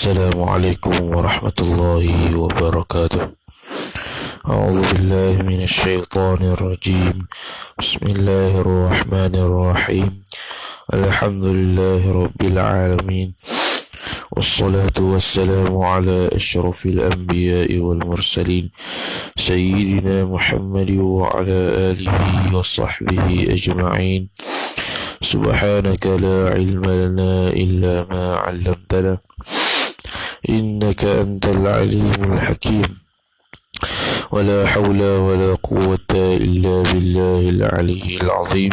السلام عليكم ورحمة الله وبركاته. أعوذ بالله من الشيطان الرجيم. بسم الله الرحمن الرحيم. الحمد لله رب العالمين، والصلاة والسلام على أشرف الأنبياء والمرسلين سيدنا محمد وعلى آله وصحبه أجمعين. سبحانك لا علم لنا إلا ما علمتنا إنك أنت العليم الحكيم. ولا حول ولا قوة إلا بالله العلي العظيم.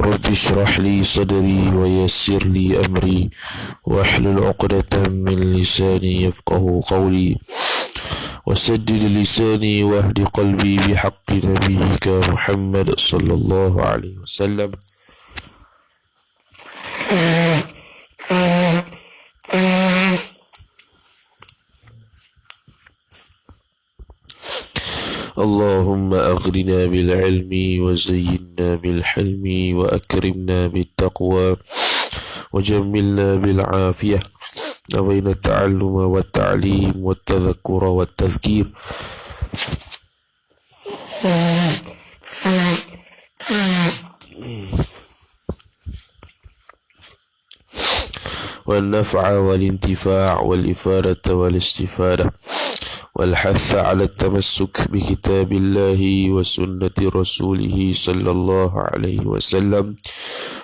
رب اشرح لي صدري ويسر لي أمري واحلل عقدة من لساني يفقه قولي وسدد لساني واهد قلبي بحق نبيك محمد صلى الله عليه وسلم. اللهم أغننا بالعلم وزينا بالحلم وأكرمنا بالتقوى وجملنا بالعافية وبين التعلم والتعليم والتذكر والتذكير. والنفع والانتفاع والإفادة والاستفادة والحث على التمسك بكتاب الله وسنة رسوله صلى الله عليه وسلم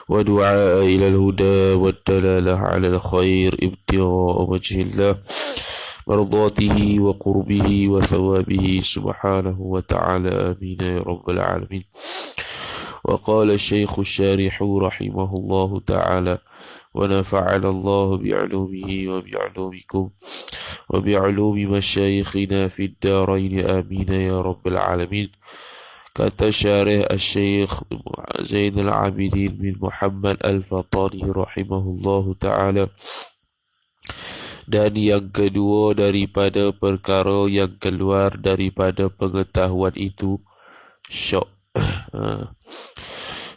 ودعاء إلى الهدى والدلالة على الخير ابتغاء وجه الله مرضاته وقربه وثوابه سبحانه وتعالى. آمين يا رب العالمين. وقال الشيخ الشارح رحمه الله تعالى: ونفعنا الله بعلومه وبعلومكم وبعلوم مشايخنا في الدارين آمين يا رب العالمين. Kata syarih Syekh Zainal Abidin bin Muhammad Al-Fatani rahimahullahu ta'ala, dan yang kedua daripada perkara yang keluar daripada pengetahuan itu syok.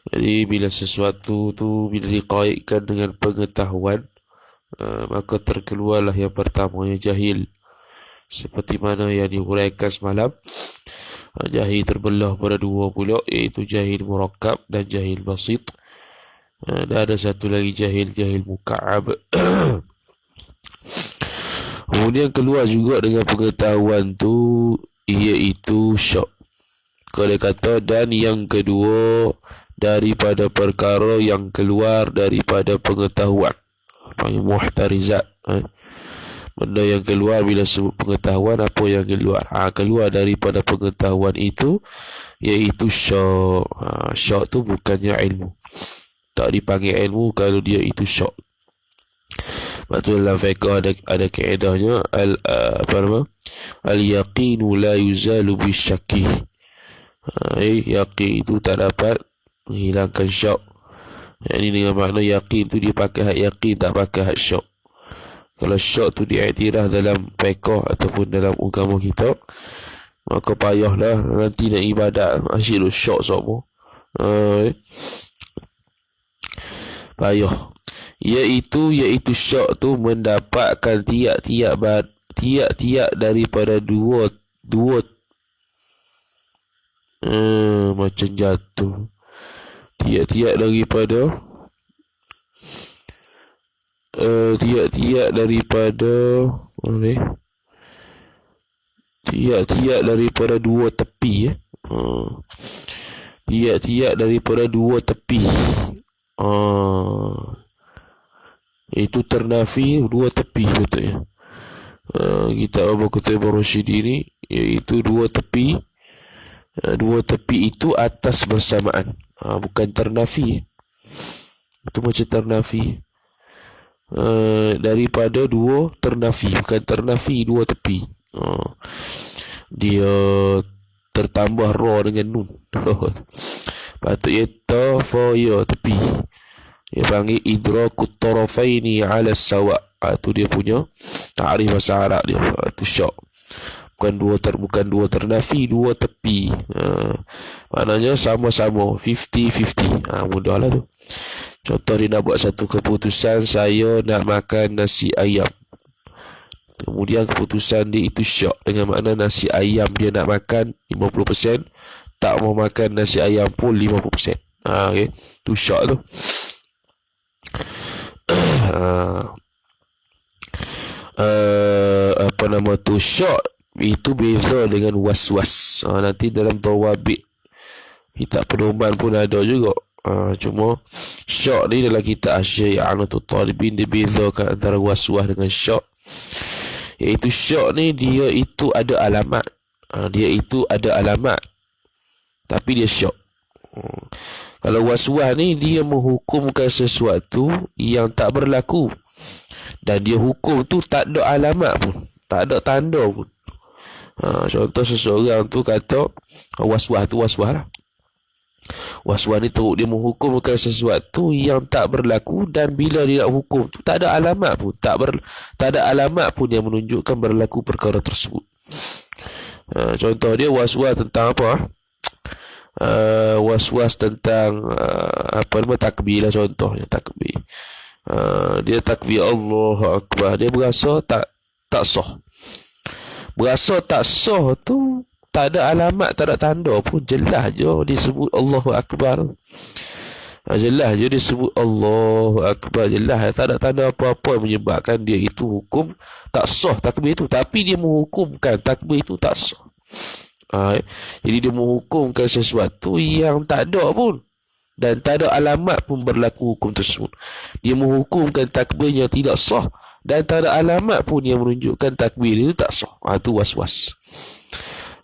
Jadi bila sesuatu tu bila dikaitkan dengan pengetahuan, maka terkeluarlah yang pertamanya jahil. Seperti mana yang dihuraikan semalam, jahil terbelah pada dua pula, iaitu jahil murakkab dan jahil basit. Dan ada satu lagi jahil muka'ab. Kemudian keluar juga dengan pengetahuan tu, iaitu syok. Kalau kata dan yang kedua daripada perkara yang keluar daripada pengetahuan, panggil muhtarizat. Benda yang keluar bila sebut pengetahuan, apa yang keluar? Keluar daripada pengetahuan itu iaitu syok. Syok tu bukannya ilmu. Tak dipanggil ilmu kalau dia itu syok. Betul, dalam fiqh ada kaedahnya al-yaqinu la yuzalu bisyakki. Yaqin itu tak dapat menghilangkan syok. Ini dengan makna yakin tu dia pakai hak yakin, tak pakai hak syok. Kalau syok tu diiktiraf dalam fiqh ataupun dalam agama kita, maka payahlah nanti nak ibadat asyik syok semua. Payah. Iaitu syok tu mendapatkan tiap-tiap daripada dua macam jatuh. Tiap-tiap daripada tiap-tiap daripada dua tepi. Tiap-tiap daripada dua tepi. Itu ternafi dua tepi, betul ya. Kitab Abu Qutaybah Rasyidi ini iaitu dua tepi. Dua tepi itu atas bersamaan. Bukan ternafi. Itu macam ternafi. Daripada dua ternafi, bukan ternafi dua tepi. Dia tertambah ra dengan nun. Patutnya ta fa ya tepi. Dia panggil idrakut tarafaini ala sawa. Itu dia punya ta'rif bahasa Arab dia. Itu syok. Bukan dua ternafi, dua tepi. Maknanya sama-sama 50-50. Mudahlah tu. Contoh dia nak buat satu keputusan, saya nak makan nasi ayam. Kemudian keputusan dia itu syok, dengan makna nasi ayam dia nak makan 50%, tak mau makan nasi ayam pun 50%. Okay. Itu syok tu. Apa nama tu, syok itu beza dengan was-was. Nanti dalam tawabit kitab pedoman pun ada juga. Cuma syok ni dalam kitab Asyai'anatul Talibin dia bezakan antara was-was dengan syok. Iaitu syok ni dia itu ada alamat. Dia itu ada alamat, tapi dia syok. Kalau was-was ni dia menghukumkan sesuatu yang tak berlaku, dan dia hukum tu tak ada alamat pun, tak ada tanda pun. Contoh seseorang tu kata was-was tu was-was lah. Was-was ni teruk dia menghukumkan sesuatu yang tak berlaku, dan bila dia nak hukum tu tak ada alamat pun, tak ada alamat pun yang menunjukkan berlaku perkara tersebut. Contoh dia was-was tentang apa? Was-was tentang apa nama, takbir lah contohnya, takbir. Dia takbir Allahu Akbar, dia berasa tak sah. Berasa tak sah tu tak ada alamat, tak ada tanda pun, jelas je disebut Allahu Akbar. Jelas je disebut Allahu Akbar, jelas, tak ada tanda apa-apa yang menyebabkan dia itu hukum tak sah takbir itu, tapi dia menghukumkan takbir itu tak sah. Jadi dia menghukumkan sesuatu yang tak ada pun, dan tak ada alamat pun berlaku hukum tersebut. Dia menghukumkan takbir yang tidak sah, dan tak ada alamat pun yang menunjukkan takbir itu tak sah. Itu was-was.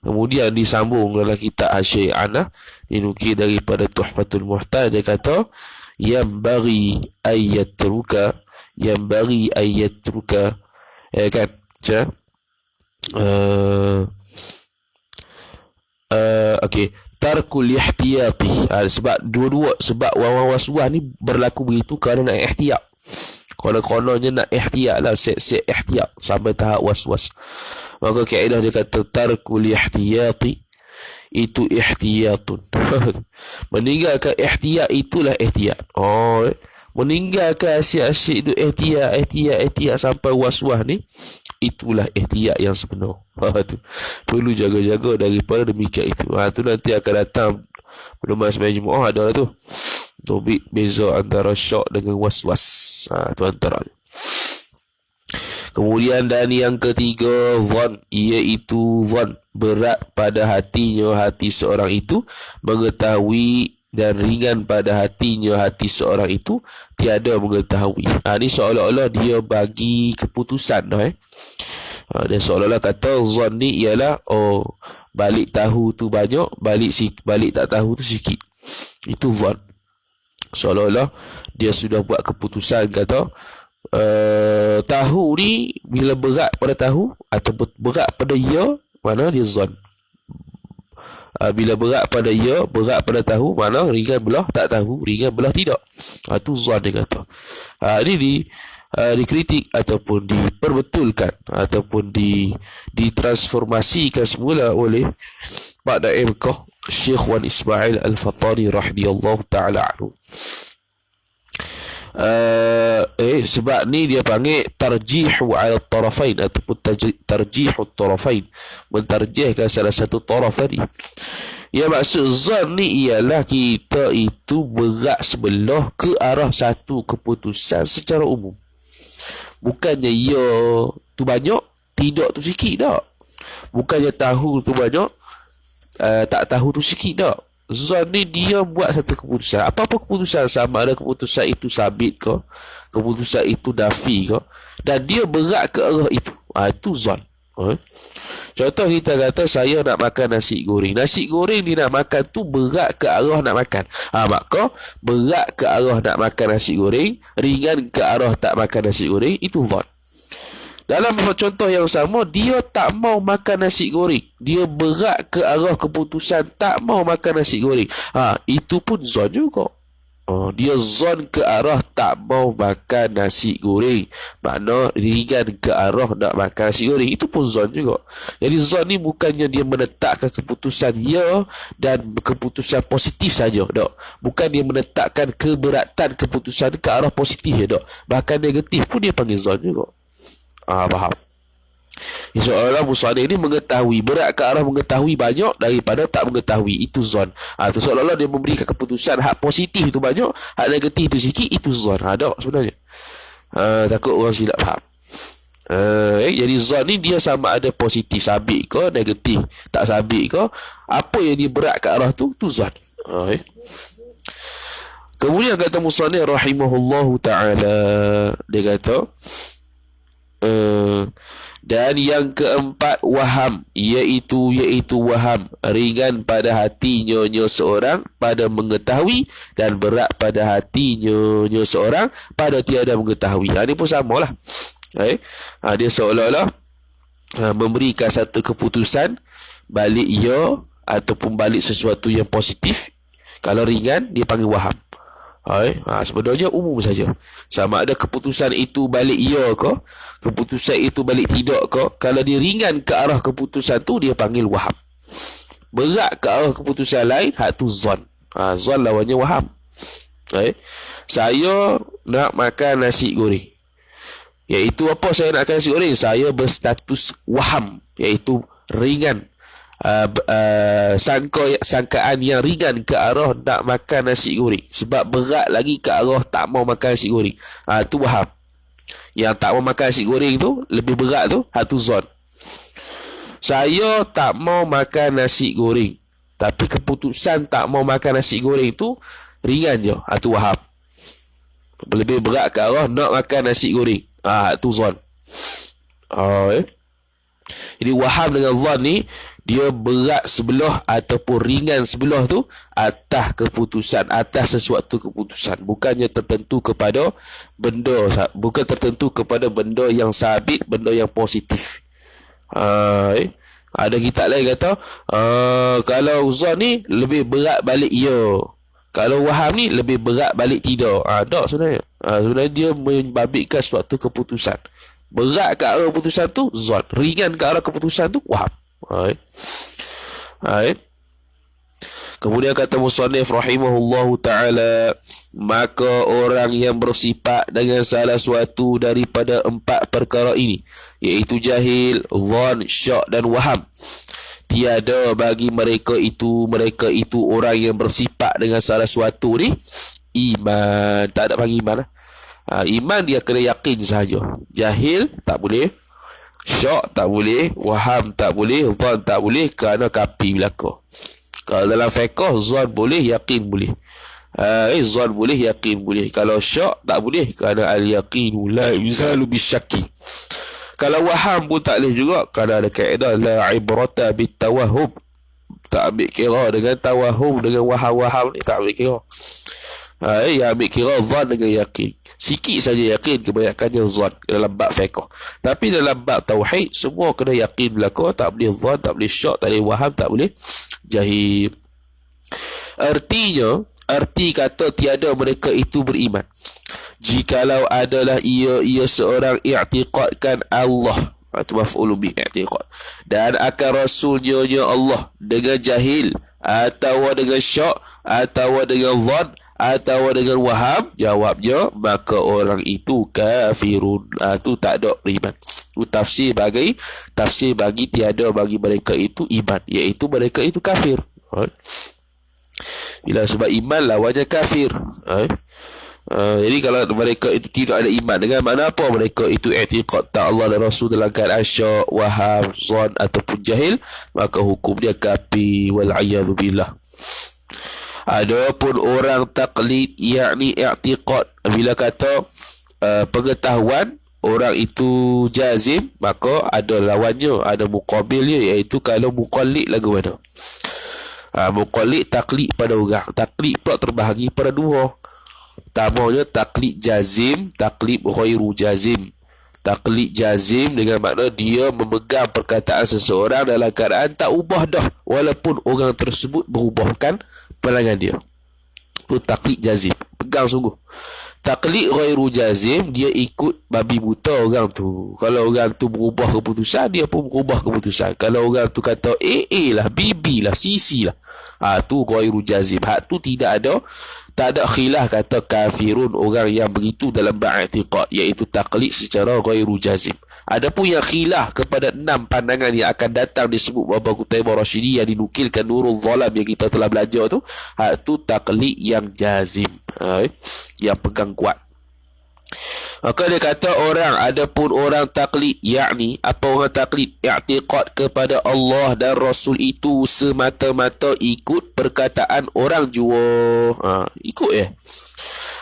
Kemudian disambung dalam kitab Asyai'anah, dinukil daripada Tuhfatul Muhtaj, dia kata yambaghi ayyatruka, yambaghi ayyatruka, kan? Okey, tarkul ihtiyati. Sebab dua-dua, sebab was-was ni berlaku begitu kerana nak ihtiyat. Kononnya nak ihtiyat lah, set ihtiyat sampai tahap was-was. Maka kaedah dia kata tarkul ihtiyati itu ihtiyatun. Meninggalkan ihtiyat itulah ihtiyat. Meninggalkan asyik-asyik itu ihtiyat sampai was-was ni, itulah ihtiyat yang sebenar. Tu perlu jaga-jaga daripada demikian itu. Tu nanti akan datang pedoman sembahyang Jumaat, ada lah tu. Tobik beza antara syok dengan was-was. Tu antaranya. Kemudian dan yang ketiga, zon, iaitu zon, berat pada hatinya hati seorang itu mengetahui, dan ringan pada hatinya hati seorang itu tiada mengetahui. Ni seolah-olah dia bagi keputusan dah. Dia seolah-olah kata zon ni ialah balik tahu tu banyak, balik tak tahu tu sikit. Itu zon. Seolah-olah dia sudah buat keputusan, kata tahu ni bila berat pada tahu atau berat pada ya, mana dia zon. Bila berat pada ya, berat pada tahu, mana ringan belah tak tahu, ringan belah tidak. Itu zon dia kata. Ini dikritik ataupun diperbetulkan ataupun ditransformasikan semula oleh Pak Daim Mekah Syekh Wan Ismail Al-Fatani radhiyallahu ta'ala anhu. Sebab ni dia panggil tarjihu ala tarafain ataupun tarjihu tarafain, mentarjihkan salah satu taraf tadi. Ya, maksud zon ni ialah kita itu berat sebelah ke arah satu keputusan secara umum. Bukannya ya tu banyak, tidak tu sikit tak. Bukannya tahu tu banyak, tak tahu tu sikit tak. Zon ni dia buat satu keputusan. Apa-apa keputusan, sama ada keputusan itu sabit ke, keputusan itu nafi ke, dan dia berat ke arah itu. Itu zon. Contoh kita kata saya nak makan nasi goreng. Nasi goreng dia nak makan tu berat ke arah nak makan. Maka berat ke arah nak makan nasi goreng, ringan ke arah tak makan nasi goreng, itu zon. Dalam contoh yang sama, dia tak mau makan nasi goreng, dia berat ke arah keputusan tak mau makan nasi goreng. Itu pun zon juga. Dia zon ke arah tak mau makan nasi goreng, makna ringan ke arah nak makan nasi goreng, itu pun zon juga. Jadi zon ni bukannya dia menetapkan keputusan ya dan keputusan positif saja, tak. Bukan dia menetapkan keberatan keputusan ke arah positif, tak. Bahkan negatif pun dia panggil zon juga. Faham? Seolah-olah musannif ni mengetahui, berat ke arah mengetahui banyak daripada tak mengetahui. Itu zon. Tu seolah-olah dia memberikan keputusan hak positif tu banyak, hak negatif tu sikit, itu zon. Tak sebenarnya. Takut orang silap faham. Jadi zon ni dia sama ada positif sabit ke negatif tak sabit ke, apa yang dia berat ke arah tu zon. Kemudian kata musannif rahimahullahu ta'ala, dia kata dan yang keempat waham, iaitu waham ringan pada hatinya seorang pada mengetahui dan berat pada hatinya seorang pada tiada mengetahui. Ini pun samalah. Dia seolah-olah memberikan satu keputusan balik ya ataupun balik sesuatu yang positif. Kalau ringan dia panggil waham. Sebenarnya umum saja. Sama ada keputusan itu balik ya ke, keputusan itu balik tidak ke. Kalau dia ringan ke arah keputusan tu dia panggil waham. Berat ke arah keputusan lain, hak tu zon. Zon lawannya waham. Saya nak makan nasi goreng. Iaitu apa saya nak makan nasi goreng? Saya berstatus waham, iaitu ringan. Sangkaan yang ringan ke arah nak makan nasi goreng, sebab berat lagi ke arah tak mau makan nasi goreng. Tu waham. Yang tak mau makan nasi goreng tu lebih berat tu, tu zon. Saya tak mau makan nasi goreng, tapi keputusan tak mau makan nasi goreng tu ringan je, tu waham. Lebih berat ke arah nak makan nasi goreng, tu zon. Jadi waham dengan zon ni dia berat sebelah ataupun ringan sebelah tu atas keputusan, atas sesuatu keputusan, bukannya tertentu kepada benda, bukan tertentu kepada benda yang sabit, benda yang positif. Ada kitab lain kata kalau zon ni lebih berat balik ya, kalau waham ni lebih berat balik tidak. Tak sebenarnya. Sebenarnya dia membabitkan suatu keputusan. Berat ke arah keputusan tu zon, ringan ke arah keputusan tu waham. Kemudian kata musannif rahimahullahu ta'ala, maka orang yang bersifat dengan salah suatu daripada empat perkara ini, iaitu jahil, zon, syak dan waham, tiada bagi mereka itu orang yang bersifat dengan salah suatu ni iman. Tak ada bagi iman. Iman dia kena yakin sahaja. Jahil tak boleh, syak tak boleh, waham tak boleh, zon tak boleh, kerana kapi belaka. Kalau dalam fiqh zon boleh, yakin boleh. Zon boleh, yakin boleh. Kalau syak tak boleh, kerana al-yaqinu la yuzalu bisyaki. Kalau waham pun tak boleh juga, kerana ada kaedah la ibrata bitawahhum. Tak ambil kira dengan tawahum, dengan waham-waham ni tak ambil kira. Yang ambil kira zon dengan yakin. Sikit saja yakin, kebanyakannya zon dalam bab fiqh. Tapi dalam bab tauhid semua kena yakin belaka, tak boleh zon, tak boleh syak, tak boleh waham, tak boleh jahil. Arti kata tiada mereka itu beriman, jikalau adalah ia seorang i'tiqadkan Allah, itu maf'ul bi i'tiqad, dan akan rasulnya Allah dengan jahil atau dengan syak atau dengan zon atau dengan waham, jawabnya maka orang itu kafirun. Itu tak ada beriman. Itu tafsir bagi tiada bagi mereka itu iman, iaitu mereka itu kafir. Bila sebab iman lawannya kafir. Jadi kalau mereka itu tidak ada iman, dengan makna apa? Mereka itu i'tiqad tak Allah dan Rasul dalam keadaan syak, waham, zon ataupun jahil, maka hukum dia kafir, wal'iyadhu billah. Adapun orang taklid, yakni i'tiqad, bila kata pengetahuan orang itu jazim, maka ada lawannya, ada muqabilnya, iaitu kalau muqallid lagu mana. Muqallid taklid pada orang. Taklid pula terbahagi pada dua. Pertamanya taklid jazim, taklid ghairu jazim. Taklid jazim dengan makna dia memegang perkataan seseorang dalam keadaan tak ubah dah, walaupun orang tersebut berubahkan pandangan dia. Itu taklid jazim, pegang sungguh. Taklid ghairu jazim, dia ikut babi buta orang tu. Kalau orang tu berubah keputusan, dia pun berubah keputusan. Kalau orang tu kata A lah, B lah, C lah, tu ghairu jazim. Hak tu tidak ada Tak ada khilaf kata kafirun orang yang begitu dalam ba'atiqad, iaitu taklid secara ghairu jazim. Adapun yang khilaf kepada 6 pandangan yang akan datang disebut Baba Qutaibah Rasyidi yang dinukilkan Nurul Zalam yang kita telah belajar tu, tu taklid yang jazim, yang pegang kuat. Maka dia kata adapun orang taklid, yakni apa orang taklid? I'tiqad kepada Allah dan Rasul itu semata-mata ikut perkataan orang jua. Ikut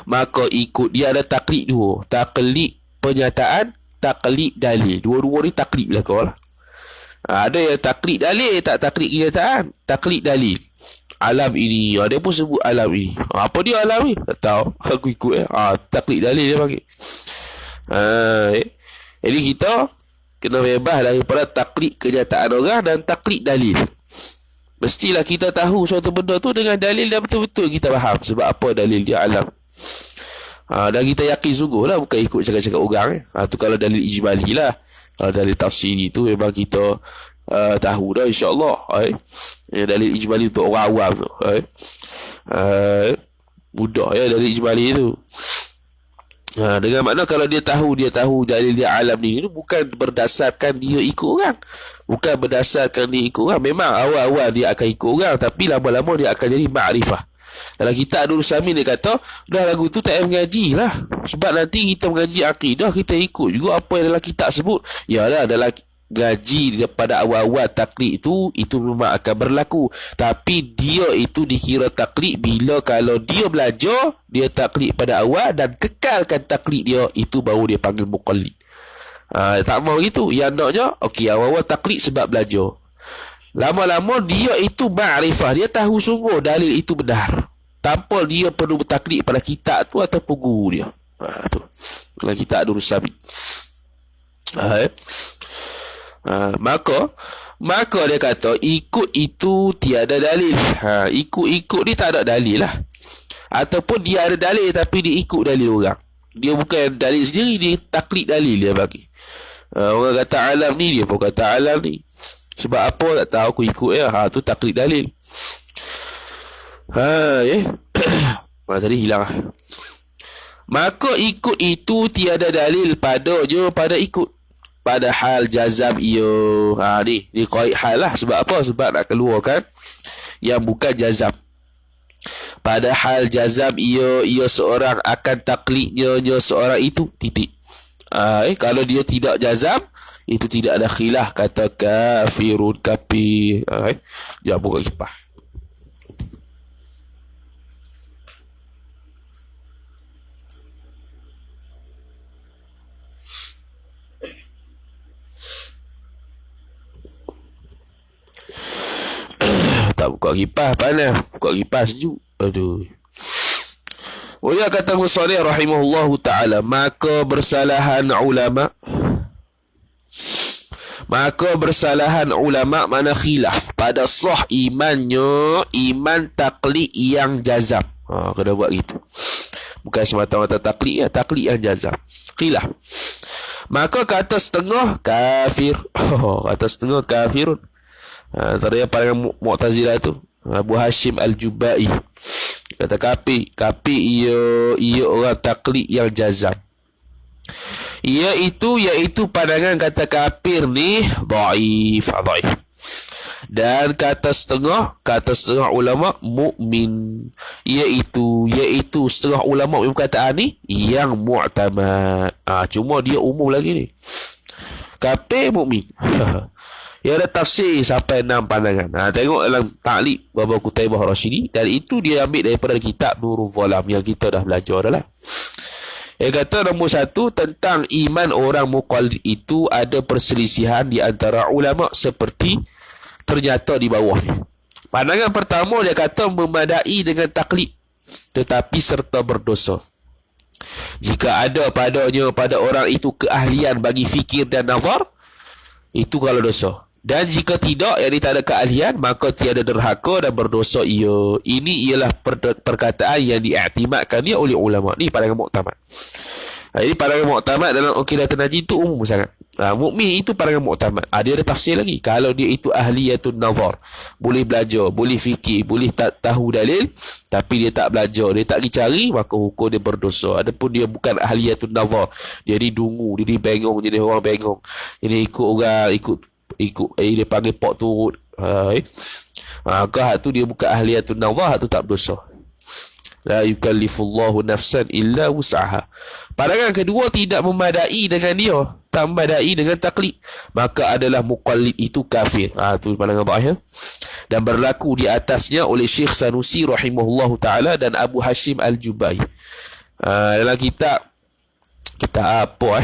maka ikut dia ada taklid dua. Taklid penyataan, taklid dalil. Dua-dua ni taklid belaka lah. Ada yang taklid dalil, tak taklid kenyataan. Taklid dalil. Alam ini, dia pun sebut alam ini. Apa dia alam ni? Tak tahu. Aku ikut taklid dalil dia panggil. Jadi kita kena bebas daripada taklid kenyataan orang dan taklid dalil. Mestilah kita tahu suatu benda tu dengan dalil dan betul-betul kita faham sebab apa dalil dia alam. Dan kita yakin sungguh lah, bukan ikut cakap-cakap orang. Tu kalau dalil ijmali lah. Kalau dalil tafsiri tu memang kita tahu dah insyaAllah. Dalil ijmali untuk orang awam tu. Mudah dalil ijmali tu. Dengan makna kalau dia tahu dalil dia alam ni, itu bukan berdasarkan dia ikut orang, bukan berdasarkan dia ikut orang. Memang awal-awal dia akan ikut orang, tapi lama-lama dia akan jadi ma'rifah. Dalam kitab Nurul Samin dia kata, dah lagu tu tak payah mengaji lah, sebab nanti kita mengaji akidah, kita ikut juga apa yang dalam kitab sebut. Yalah, dalam gaji daripada awal-awal taklid itu memang akan berlaku, tapi dia itu dikira taklid bila kalau dia belajar, dia taklid pada awal dan kekalkan taklid dia, itu baru dia panggil muqallid. Tak mau gitu. Yang naknya awal-awal taklid sebab belajar, lama-lama dia itu ma'rifah, dia tahu sungguh dalil itu benar tanpa dia perlu bertaklid pada kitab tu ataupun guru dia. Tu kalau kitab Nurul Samin. Maka dia kata ikut itu tiada dalil. Ikut ni tak ada dalil lah. Ataupun dia ada dalil tapi dia ikut dalil orang. Dia bukan dalil sendiri, dia taklid dalil dia bagi. Orang kata alam ni, dia pun kata alam ni. Sebab apa tak tahu, aku ikut tu taklid dalil. Tadi hilang. Maka ikut itu tiada dalil padanya pada ikut. Padahal jazam ia. Ni qaid hal lah. Sebab apa? Sebab nak keluarkan yang bukan jazam. Padahal jazam ia seorang akan taklidnya seorang itu, titik. Kalau dia tidak jazam, itu tidak ada khilaf kata kafirun kafir. Jangan buka kipas. Tak buka kipas panas, buka kipas sejuk. Aduh. Dia kata Musallih rahimahullahu ta'ala, maka bersalahan ulama mana khilaf pada sah imannya, iman taklid yang jazam. Kena buat gitu. Bukan semata-mata taklid, taklid yang jazam. Khilaf. Maka kata setengah kafir. Kata setengah kafirun. Antara yang paling Mu'tazilah tu Abu Hashim Al-Jubai kata kafir ia orang taklid yang jazam. Iaitu pandangan kata kafir ni dhaif. Dan kata setengah ulama mukmin, iaitu setengah ulama perkataan ni yang mu'tamad. Cuma dia umum lagi ni, kafir mukmin. Ia ada tafsir sampai 6 pandangan. Tengok dalam taklid Baba Qutaibah Rasyidi, dan itu dia ambil daripada kitab Nurul Zalam yang kita dah belajar dah lah. Dia kata nombor 1, tentang iman orang muqallid itu ada perselisihan di antara ulama seperti ternyata di bawah ni. Pandangan pertama dia kata memadai dengan taklid tetapi serta berdosa. Jika ada padanya pada orang itu keahlian bagi fikir dan nazar, itu kalau dosa. Dan jika tidak, yang tak ada keahlian, maka tiada derhaka dan berdosa ia. Ini ialah perkataan yang diiktimadkan oleh ulama. Ni pandangan muktamad. Ini pandangan muktamad dalam akidah Najdi itu umum sangat. Mukmin itu pandangan muktamad. Dia ada tafsir lagi. Kalau dia itu ahliyatun nazar, boleh belajar, boleh fikir, boleh tahu dalil, tapi dia tak belajar, dia tak pergi cari, maka hukum dia berdosa. Adapun dia bukan ahliyatun nazar, dia ni dungu, dia ni bengong, jadi orang bengong, jadi ikut orang, ikut dia panggil pok turut. Maka tu dia bukan ahliyatun nazar, tu tak berdosa. La yukallifullahu nafsan illa wus'aha. Pandangan kedua tidak memadai dengan dia, tak memadai dengan taklid, maka adalah muqallid itu kafir. Tu pandangan dhaif. Dan berlaku di atasnya oleh Syekh Sanusi rahimahullahu taala dan Abu Hashim Al-Jubai. Dalam kitab apa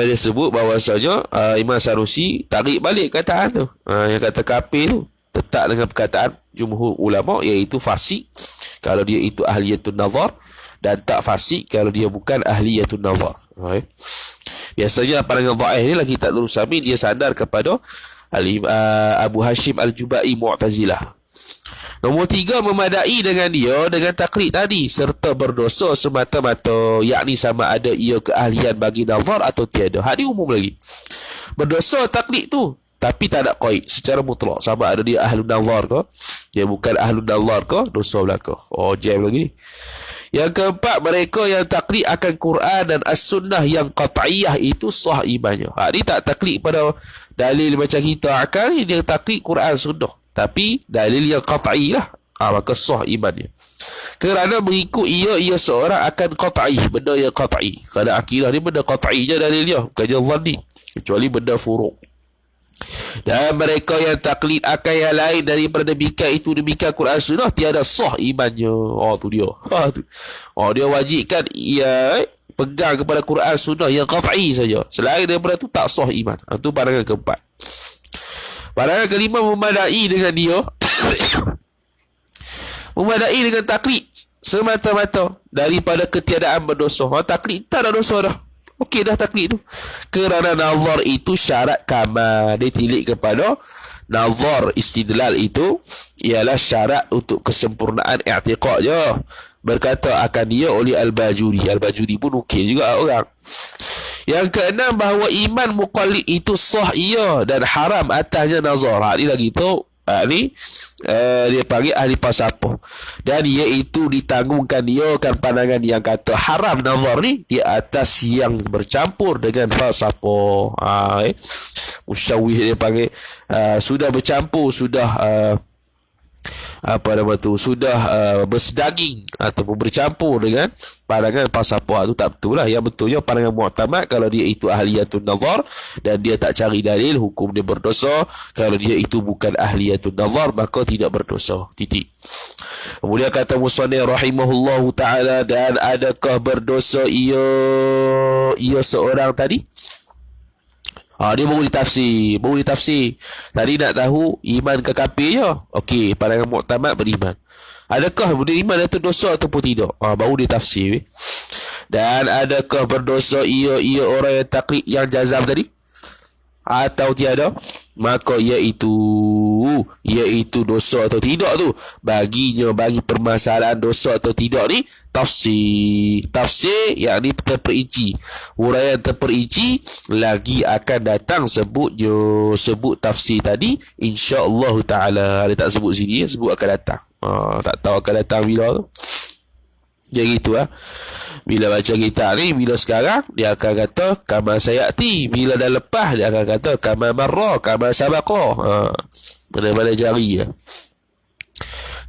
dia sebut bahawasanya Imam Sanusi tarik balik kataan tu. Yang kata kafir tu tetap dengan perkataan jumhur ulama, iaitu fasik kalau dia itu ahliyatun nazar, dan tak fasik kalau dia bukan ahliyatun nazar. Biasanya pandangan dhaif ni lagi tak terus Sami, dia sandar kepada Abu Hashim Al-Jubai Mu'tazilah. Nombor 3, memadai dengan dia dengan taklid tadi serta berdosa semata-mata, yakni sama ada ia keahlian bagi nazar atau tiada. Hak ni umum lagi. Berdosa taklid tu, tapi tak ada qaid secara mutlak, sama ada dia ahlun nazar ke, dia bukan ahlun nazar ke, dosa belaka. Jam lagi ni. Yang keempat, mereka yang taklid akan Quran dan As-Sunnah yang qat'iyah itu sah imannya. Ni tak taklid pada dalil macam kita akal ni, dia taklid Quran Sunnah, tapi dalil yang qat'i lah, maka sah imannya. Kerana mengikut ia seorang akan qat'i, benda yang qat'i. Kerana akidah ni benda qat'i je dalil dia, bukannya zanni, kecuali benda furu'. Dan mereka yang taklid akan yang lain daripada demikian Quran Sunnah, tiada sah imannya. Tu dia. Dia wajibkan ia pegang kepada Quran Sunnah yang qat'i saja. Selain daripada tu tak sah iman. Itu pandangan keempat. Pandangan kelima, memadai dengan dia memadai dengan taklid semata-mata daripada ketiadaan berdosa. Taklid tak ada dosa dah. Okey dah taklid tu. Kerana nazar itu syarat kamal. Dia tilik kepada nazar istidlal itu ialah syarat untuk kesempurnaan i'tiqad je. Berkata akan dia oleh Al-Bajuri. Al-Bajuri pun ukir juga orang. Yang keenam, bahawa iman muqallid itu sah ia dan haram atasnya nazar. Ni lagi tu dia panggil ahli falsafah, dan iaitu ditanggungkan dia kan pandangan yang kata haram nazar ni di atas yang bercampur dengan falsafah. Musyawih dia panggil, sudah bercampur, sudah sudah bersedaging ataupun bercampur dengan pandangan falsafah. Itu tak betul lah. Yang betulnya pandangan mu'tamad, kalau dia itu ahliyatun nazar dan dia tak cari dalil, hukum dia berdosa. Kalau dia itu bukan ahliyatun nazar, maka tidak berdosa. Titik. Kemudian kata musannif rahimahullahu ta'ala, dan adakah berdosa ia seorang tadi? Dia baru ditafsir. Tadi nak tahu iman ke kafir je. Okey, pandangan mu'tamad beriman. Adakah beriman itu dosa ataupun tidak? Baru ditafsir. Dan adakah berdosa ia orang yang taklid yang jazam tadi? Atau tiada? Maka iaitu dosa atau tidak tu, bagi permasalahan dosa atau tidak ni tafsir yakni terperinci, huraian terperinci lagi akan datang sebut tafsir tadi insya-Allah taala. Dia tak sebut sini, sebut akan datang. Tak tahu akan datang bila tu. Jadi gitu Bila baca kitab ni, bila sekarang dia akan kata kama sayati, bila dah lepas dia akan kata kama marra, kama sabaqa. Mana-mana jari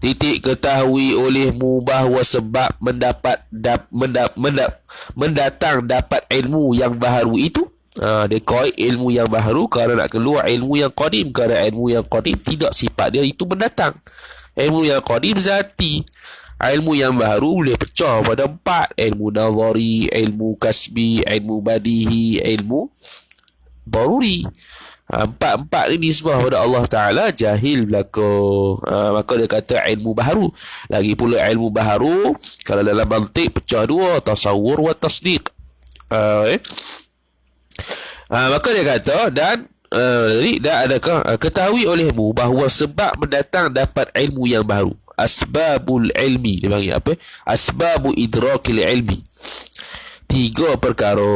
titik. Ketahui olehmu bahawa sebab mendatang dapat ilmu yang baharu itu, dia koi ilmu yang baharu kerana nak keluar ilmu yang qadim. Kerana ilmu yang qadim tidak sifat dia itu mendatang. Ilmu yang qadim zati. Ilmu yang baru boleh pecah pada 4. Ilmu nazari, ilmu kasbi, ilmu badihi, ilmu daruri. 4 ni disebut pada Allah Ta'ala jahil belaka. Maka dia kata ilmu baharu. Lagi pula ilmu baharu, kalau dalam mantik pecah 2, tasawur wa tasdiq. Maka dia kata, dan adakah ketahui olehmu bahawa sebab mendatang dapat ilmu yang baru, asbabul ilmi, dia panggil apa? Asbabu idrakil ilmi. 3 perkara.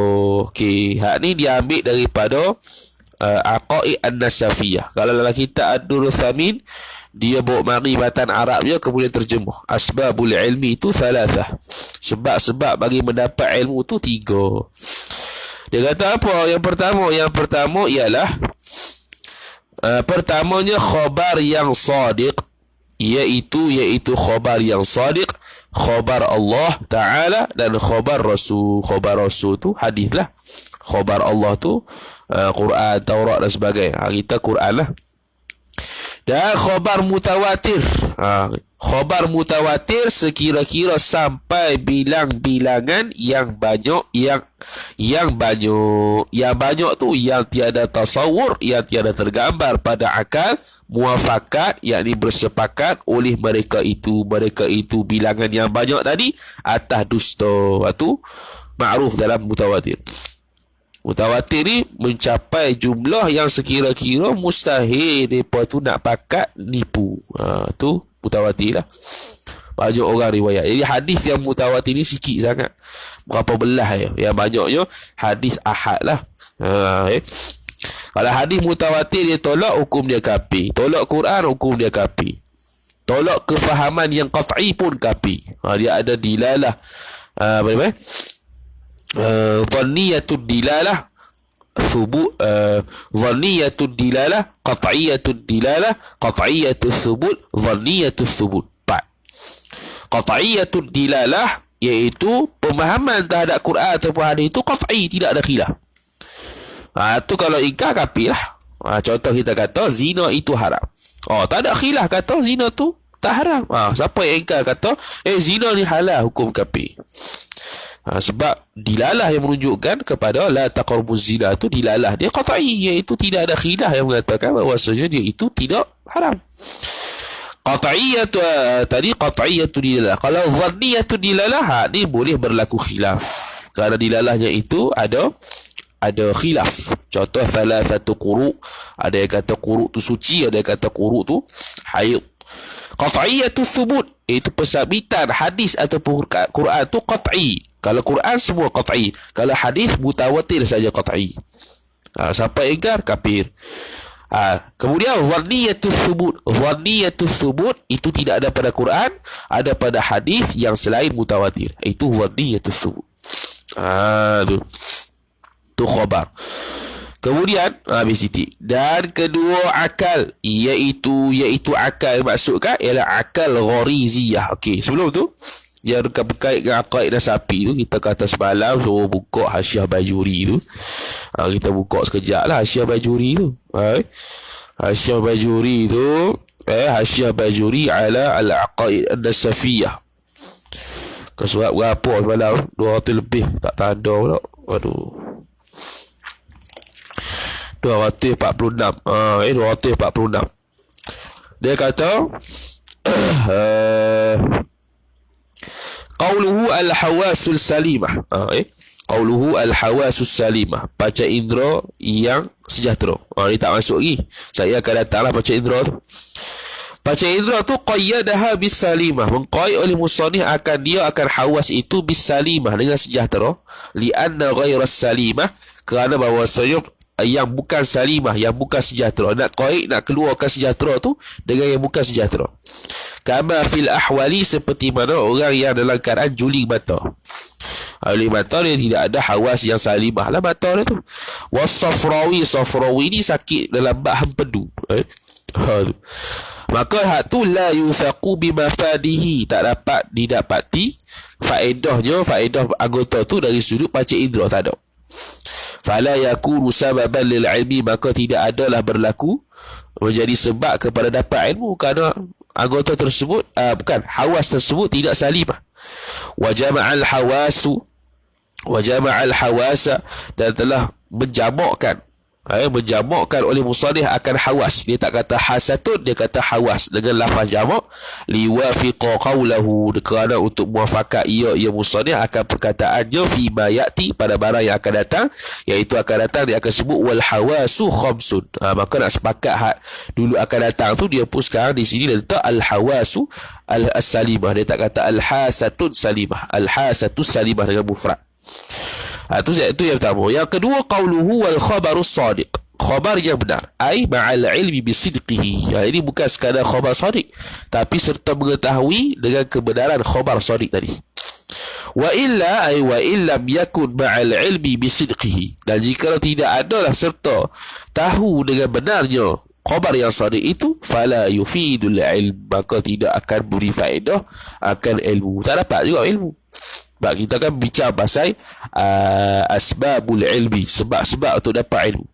Okey, hak ni dia ambil daripada Aqaid An-Nasafiyah. Kalau dalam kitab Ad-Durrul Thamin, dia bawa mari matan Arabnya kemudian terjemah. Asbabul ilmi itu thalathah. Sebab-sebab bagi mendapat ilmu tu 3. Dia kata apa? Yang pertama ialah pertamanya khabar yang sadiq, iaitu khabar yang sadiq, khabar Allah Ta'ala dan khabar Rasul. Khabar Rasul tu hadis lah. Khabar Allah tu Quran, Taurat dan sebagainya. Kita Quran lah. Dan khabar mutawatir. Khabar mutawatir sekira-kira sampai bilang-bilangan yang banyak, yang banyak tu yang tiada tasawur, yang tiada tergambar pada akal, muafakat, yakni bersepakat oleh mereka itu bilangan yang banyak tadi atas dusta. Itu makruf dalam mutawatir. Mutawatir ni mencapai jumlah yang sekira-kira mustahil mereka tu nak pakat nipu. Tu mutawatir lah. Banyak orang riwayat. Jadi hadis yang mutawatir ni sikit sangat. Berapa belah ya. Yang banyaknya hadis ahad lah. Kalau hadis mutawatir dia tolak, hukum dia kafir. Tolak Quran, hukum dia kafir. Tolak kefahaman yang qat'i pun kafir. Dia ada dilalah. Bagaimana? Dhanniyatud dilalah thubut, dhanniyatud dilalah, qat'iyatud dilalah, qat'iyatus thubut, dhanniyatus thubut. 4. Qat'iyatud dilalah iaitu pemahaman terhadap Quran ataupun hadis itu qat'i, tidak ada khilaf. Tu kalau ingkar kafir lah. Contoh kita kata zina itu haram. Tak ada khilaf kata zina tu tak haram. Siapa yang ingkar kata zina ni halal, hukum kafir. Sebab dilalah yang menunjukkan kepada la taqrabuz zina tu dilalah dia qat'i, iaitu tidak ada khilaf yang mengatakan bahawasanya dia itu tidak haram. Qat'iyatu tadi qat'iyatu dilalah. Kalau dhanniyatu dilalah ni boleh berlaku khilaf. Kerana dilalahnya itu ada khilaf. Contoh salah satu quru', ada yang kata quru' tu suci, ada yang kata quru' tu haid. Qat'iyatu thubut, itu pensabitan hadis ataupun Quran tu qat'i. Kalau Quran semua qat'i, kalau hadis mutawatir saja qat'i. Siapa ingkar kafir. Kemudian dhanniyatus thubut. Dhanniyatus thubut itu tidak ada pada Quran, ada pada hadis yang selain mutawatir. Itu dhanniyatus thubut. Tu khabar. Kemudian habis titik. Dan kedua akal, iaitu akal maksudkan ialah akal ghariziyah. Okey, sebelum tu yang berkait dengan aqaid dan sapi tu, kita kata semalam suruh buka Hasyiah Bajuri tu. Kita buka sekejap lah Hasyiah Bajuri tu. Hasyiah Bajuri tu Hasyiah Bajuri ala al-aqaid an-nasafiyah. Kesurat berapa semalam? 200 lebih. Tak tanda pula. Aduh, 246. 246. Dia kata qauluhu al-hawasul salimah. Qauluhu al-hawasus salimah, panca indera yang sejahtera. Ni tak masuk lagi. Saya akan datanglah panca indera tu. Panca indera tu qayyadaha bis salimah, mengqaid oleh musannif akan dia akan hawas itu bis salimah, dengan sejahtera. Lianna ghairas salimah, kerana bahawasanya yang bukan salimah, yang bukan sejahtera, nak qaid, nak keluarkan sejahtera tu dengan yang bukan sejahtera. Kama fil ahwali, seperti mana orang yang dalam keadaan juling mata. Oleh mata dia tidak ada hawas yang salimah lah mata dia tu. Wasafrawi, Safrawi ni sakit dalam bak hempedu. Maka hak tu la yusaqu bimafadihi, tak dapat didapati faedah anggota tu dari sudut panca indera, tak ada. Fala yakunu sababan lil ilmi, maka tidak adalah berlaku menjadi sebab kepada dapat ilmu, kerana anggota tersebut hawas tersebut tidak salimah. Wa jama'al hawasa, dan telah menjamakkan oleh musannif akan hawas. Dia tak kata hasatun, dia kata hawas dengan lafaz jamak, liwafiqa qawlahu, kerana untuk muafakat ia musannif akan perkataannya fi ma ya'ti, pada barang yang akan datang, iaitu akan datang dia akan sebut wal hawasu khamsun. Maka nak sepakat dulu akan datang tu, dia pun sekarang di sini dia letak al hawasu al salimah, dia tak kata al hasatun salimah, al hasatu salimah dengan mufrad. Itu yang pertama. Yang kedua, qauluhu wal khabarus sadiq, khabar yang benar, ai ma'al ilmi bisidqihi. Ini bukan sekadar khabar sadiq, tapi serta mengetahui dengan kebenaran khabar sadiq tadi. Wa illa ay wa illam yakun ma'al ilmi bisidqihi, dan jika tidak adalah serta tahu dengan benarnya khabar yang sadiq itu, fala yufidul ilm, maka tidak akan beri faedah akan ilmu, tak dapat juga ilmu. Sebab kita kan bicara pasal asbabul ilmi, sebab-sebab untuk dapat ilmu.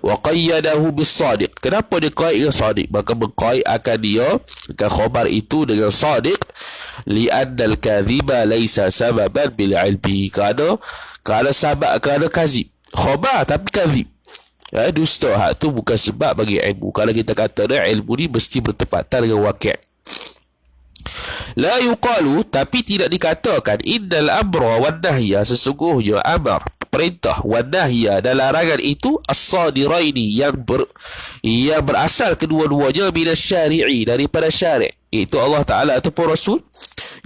Wa qayyadahu bis sadiq, kenapa dia qaid dengan sadiq? Maka mengqaid akan dia akan khabar itu dengan sadiq, li'anna al-kadhiba laysa sababan bil ilmi, kerana sebab, kerana kazib khabar tapi kazib, dusta, hak tu bukan sebab bagi ilmu. Kalau kita kata dah ilmu ni mesti bertepatan dengan waqi'. La yuqalu, tapi tidak dikatakan, innal amra wan nahya, sesungguhnya amar perintah, wan nahya dan larangan itu as-sadiraini, yang berasal kedua-duanya minasyari'i, daripada syari', iaitu Allah Ta'ala ataupun Rasul,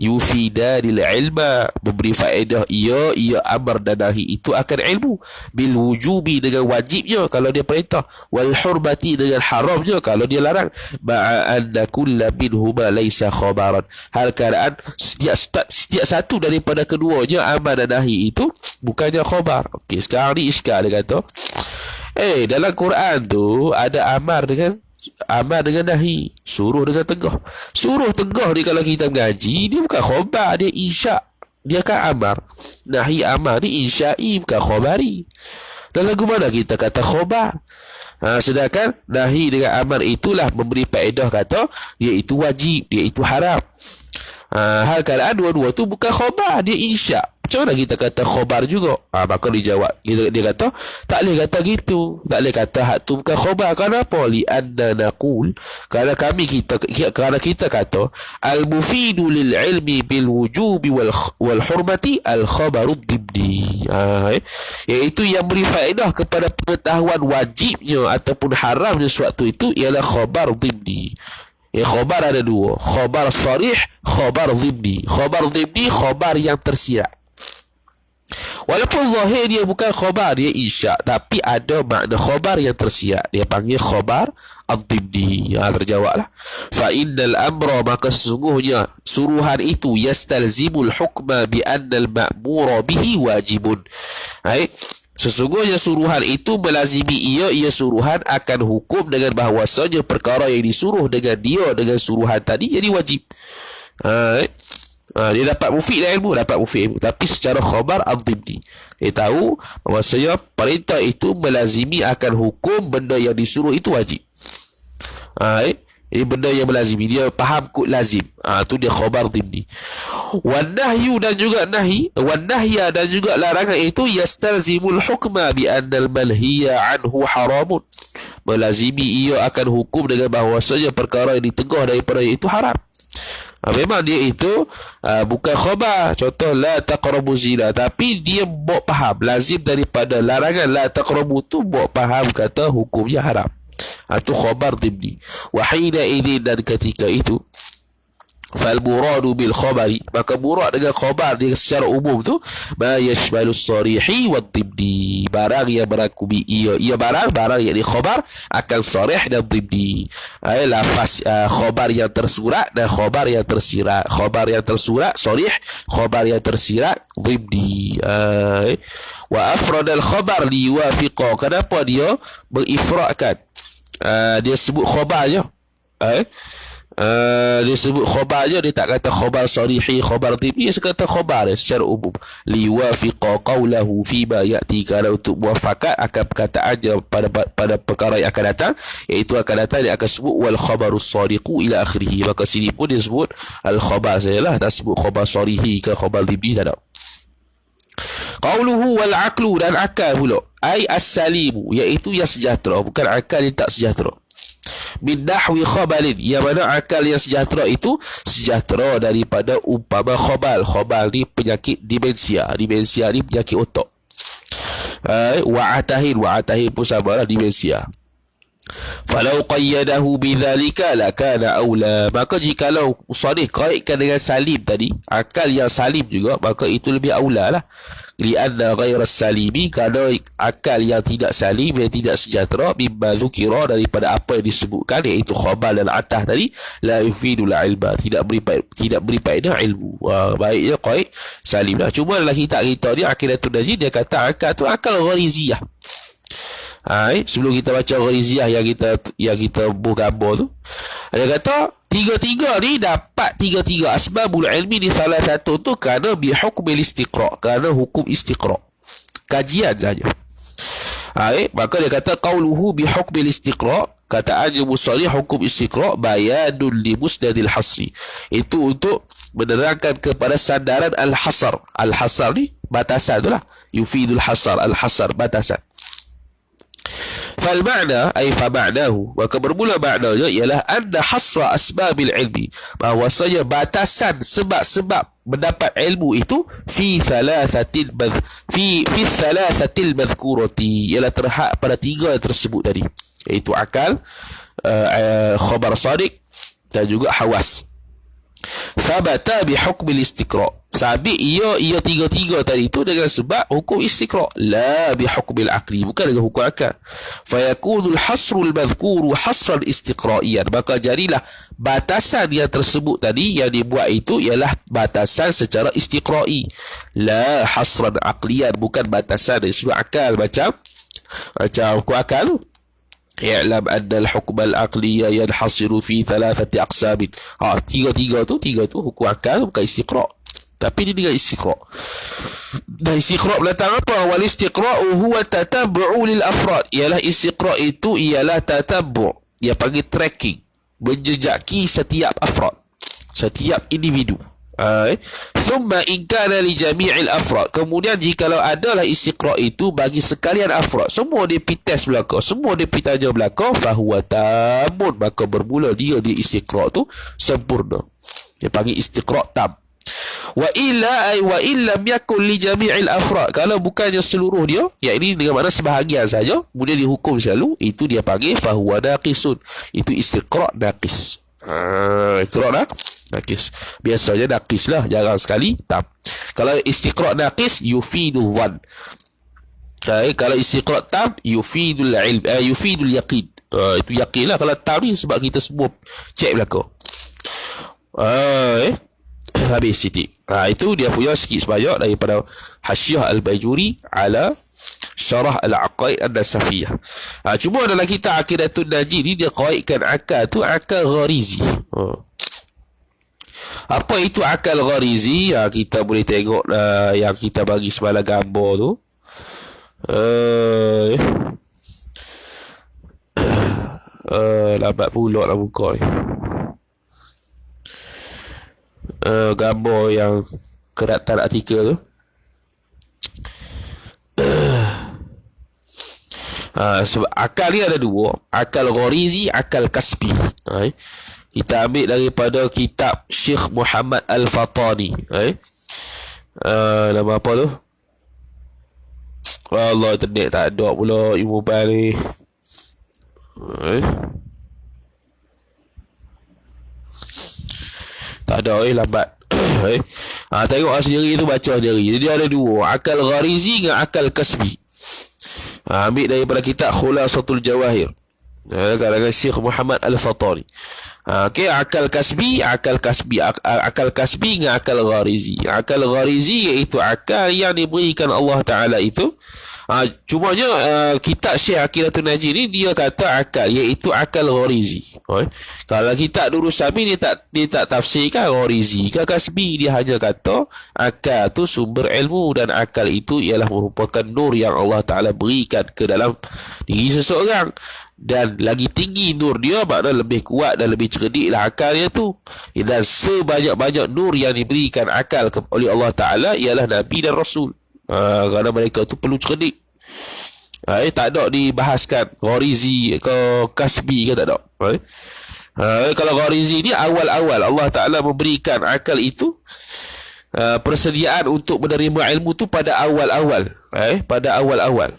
yufidanil ilma, memberi faedah ia amar dan nahi itu akan ilmu, bil wujubi, dengan wajibnya kalau dia perintah, wal hurmati, dengan haramnya kalau dia larang, ma'a anna kulla minhuma laysa khabaran, hal keadaan setiap satu daripada keduanya amar dan nahi itu bukannya khabar. Okey, sekarang ni iskal, dia kata dalam Quran tu ada amar dengan nahi, suruh dengan tegah. Suruh tegah ni kalau kita mengaji, dia bukan khabar, dia insya', dia kan amar. Nahi amar ni insya'i, bukan khabari. Dan lagu mana kita kata khabar? Sedangkan nahi dengan amar itulah memberi faedah, kata iaitu wajib, iaitu haram. Hal keadaan dua-dua tu bukan khabar, dia insya'. Macam mana kita kata khabar juga? Maka dijawab, dia kata tak boleh kata gitu, tak boleh kata hak tu bukan khabar. Kenapa? Li'anna naqul, kerana kita kata al-mufidu lil ilmi bil wujubi wal hurmati al khabaru dhibni, iaitu yang beri faedah kepada pengetahuan wajibnya ataupun haramnya suatu itu ialah khabar dhibni. Khabar ada dua, khabar sarih, khabar dhibni. Khabar dhibni, khabar yang tersirat. Walaupun zahir dia bukan khabar, dia insya', tapi ada makna khabar yang tersirat, dia panggil khabar ad-dhibni. Terjawablah. Fa innal amra, maka sesungguhnya suruhan itu, yastalzimul hukma bi annal ma'mura bihi wajibun. Sesungguhnya suruhan itu melazimi ia suruhan akan hukum dengan bahawasanya perkara yang disuruh dengan suruhan tadi jadi wajib. Dia dapat mufid dan ilmu, tapi secara khabar ad-dhibni, dia tahu bahawasanya perintah itu melazimi akan hukum benda yang disuruh itu wajib. Ini benda yang melazimi, dia faham kod lazim. Tu dia khabar dhibni. Wan nahyu, dan juga nahi, wan nahya, dan juga larangan itu, yastalzimul hukma bi annal manhiya anhu haramun, melazimi ia akan hukum dengan bahawasanya perkara yang ditegah daripada itu haram. Memang dia itu bukan khabar. Contoh la taqrabu zina, tapi dia buat faham lazim daripada larangan la taqrabu tu, buat faham kata hukumnya haram. Itu khabar dhibni. Wa hina idzin, dan ketika itu, fal muradu bil khabari, maka murad dengan khabar dia secara umum tu, ma yashmalus sarihi wad dhibni, barang yang merangkumi ia barang yang di khabar akan sarih dan dhibni. Lafaz khabar yang tersurat dan khabar yang tersirat. Khabar yang tersurat sarih, khabar yang tersirat dhibni. Wa afradal khabar liwafiqa, kenapa dia mengifradkan? Dia sebut khabar je, dia sebut khabar je, dia tak kata khabar sarihi, khabar dhibni, dia kata khabar secara umum. Liwafiqa qawlahu fima ya'ti, kalau untuk muafakat akan perkataannya pada perkara yang akan datang, iaitu akan datang dia akan sebut wal khabarus sadiqu ila akhirih. Maka sini pun dia sebut al khabar sajalah, tak sebut khabar sarihi ke khabar dhibni, tak ada. Qauluhu wal aqlu, dan akal pula, ai as-salimu, iaitu yang sejahtera, bukan akal yang tak sejahtera. Min nahwi khabalin, yang mana akal yang sejahtera itu sejahtera daripada umpama khabal. Khabal ni penyakit demensia ni penyakit otak. Wa'atahin pun sama lah, demensia. Falau qayyadahu bidzalika lakana aula. Maka jikalau musannif kaitkan dengan salim tadi, akal yang salim juga, maka itu lebih aula lah. Lianna ghairas salimi, kerana akal yang tidak salim, yang tidak sejahtera, mimma dzukira, daripada apa yang disebutkan, iaitu khabar dan atah tadi, la yufidul ilma, tidak beri faedah ilmu. Baiknya qaid salim lah. Cuma dalam kitab kita ni Aqidatul Najih, dia kata akal tu akal ghariziyah. Sebelum kita baca ghariziyah yang kita buat gambar tu, dia kata tiga-tiga ni dapat tiga-tiga asbabul ilmi ni salah satu tu kerana bihukmil istiqra', kerana hukum istiqra', kajian saja. Maka dia kata qauluhu bihukmil istiqra', kataannya musannif hukum istiqra' bayanun li musnadil hasri, itu untuk menerangkan kepada sandaran al-hasar. Al-hasar ni batasan tu lah, yufidul hasar, al-hasar batasan. Fal-ma'na ay fa-ma'nahu, maka bermula maknanya ialah anna hasra asbabil ilmi, bahwasanya batasan sebab-sebab mendapat ilmu itu fi thalathatil madhkurati, ialah terhad pada tiga yang tersebut tadi, iaitu akal, khabar sadiq dan juga hawas. Sabata bihukmil istiqra', sabit ia tiga-tiga tadi itu dengan sebab hukum istiqra', la bihukmil aqli, bukan dengan hukum akal. Fayakunul hasrul madhkuru hasran istiqra'iyan, maka jadilah batasan yang tersebut tadi yang dibuat itu ialah batasan secara istiqra'i, la hasran aqliyan, bukan batasan dari sudut akal macam hukum akal tu. I'lam anna al-hukm al-aqliya yanhasiru fi thalathati aqsamin. Tiga tu hukum akal, bukan istiqra'. Tapi dia dengan istiqra'. Dan istiqra' datang apa? Wal istiqra'u huwa tatabbu'u lil afrad. Ialah istiqra' itu ialah tatabbu', dia panggil tracking, menjejaki setiap afrad, setiap individu. Thumma in kana li jami'il afrad, kemudian jikalau adalah istiqra' itu bagi sekalian afrad, semua dia pergi test belaka, semua dia pergi tanya belaka, fahuwa tamun, maka bermula dia istiqra' tu sempurna, dia panggil istiqra' tam. Wa illam yakun li jami'il afrad, kalau bukannya seluruh dia, yakni dengan makna sebahagian saja, kemudian dihukum selalu, itu dia panggil fahuwa naqisun, itu istiqra' naqis. Istiqra' naqis, biasanya naqis lah, jarang sekali tam. Kalau istiqra' naqis yufidul dhann, kalau istiqra' tam yufidul ilm, yufidul yaqin. Itu yakin lah kalau tam ni, sebab kita semua cek belaka. Habis Siti. Itu dia punya sikit sebanyak daripada Hasyiah Al-Bajuri ala Syarah Al-Aqaid An-Nasafiyah. Cuma dalam kitab Aqidatul Najih ni dia qaidkan akal tu akal gharizi. Apa itu akal gharizi? Kita boleh tengok yang kita bagi semalam gambar tu. Lambat pula lah buka ni. Gambar yang keratan artikel tu. Sebab akal ni ada dua, akal gharizi, akal kasbi. Kita ambil daripada kitab Syekh Muhammad Al-Fatani. Nama apa tu? Allah, internet tak ada pula mobile ni. Tak ada, lambat. Tengok sendiri tu, baca sendiri. Jadi ada dua, akal gharizi dengan akal kasbi. Ambil daripada kitab Khulasatul Jawahir, karangan Syekh Muhammad Al-Fatani. Okey, akal kasbi dengan akal gharizi. Akal gharizi iaitu akal yang diberikan Allah Ta'ala itu. Cumanya kitab Syekh Aqidatul Najih ni dia kata akal iaitu akal gharizi. Kalau kitab Nurul Sami dia tak tafsirkan gharizi ke kasbi, dia hanya kata akal tu sumber ilmu, dan akal itu ialah merupakan nur yang Allah Ta'ala berikan ke dalam diri seseorang. Dan lagi tinggi nur dia, makna lebih kuat dan lebih cerdik lah akal dia tu. Dan sebanyak-banyak nur yang diberikan akal oleh Allah Ta'ala ialah Nabi dan Rasul. Kerana mereka tu perlu cerdik. Tak ada dibahaskan gharizi ke kasbi ke, tak ada. Kalau gharizi ni awal-awal Allah Ta'ala memberikan akal itu persediaan untuk menerima ilmu tu pada awal-awal. Pada awal-awal.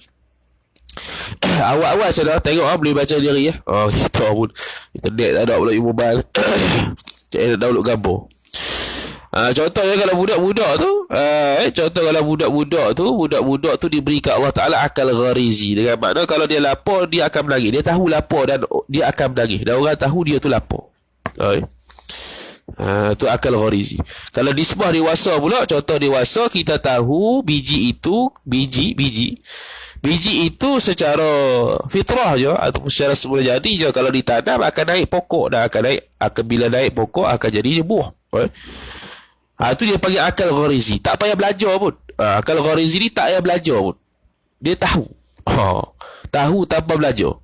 Awal-awal saya dah tengok boleh baca diri ya. Kita pun internet tak ada pula mobile. Cik nak download gambar. Contohnya kalau budak-budak tu, contoh kalau budak-budak tu diberikan Allah Taala akal gharizi, dengan makna kalau dia lapar dia akan menangis. Dia tahu lapar dan dia akan menangis. Dan orang tahu dia tu lapar. Tu akal gharizi. Kalau nisbah dewasa pula, contoh dewasa kita tahu biji itu secara fitrah je ataupun secara semula jadi je, kalau ditanam akan naik pokok dan bila naik pokok akan jadi buah. Tu dia panggil akal gharizi. Tak payah belajar pun. Akal gharizi ni tak payah belajar pun. Dia tahu. Tahu tanpa belajar.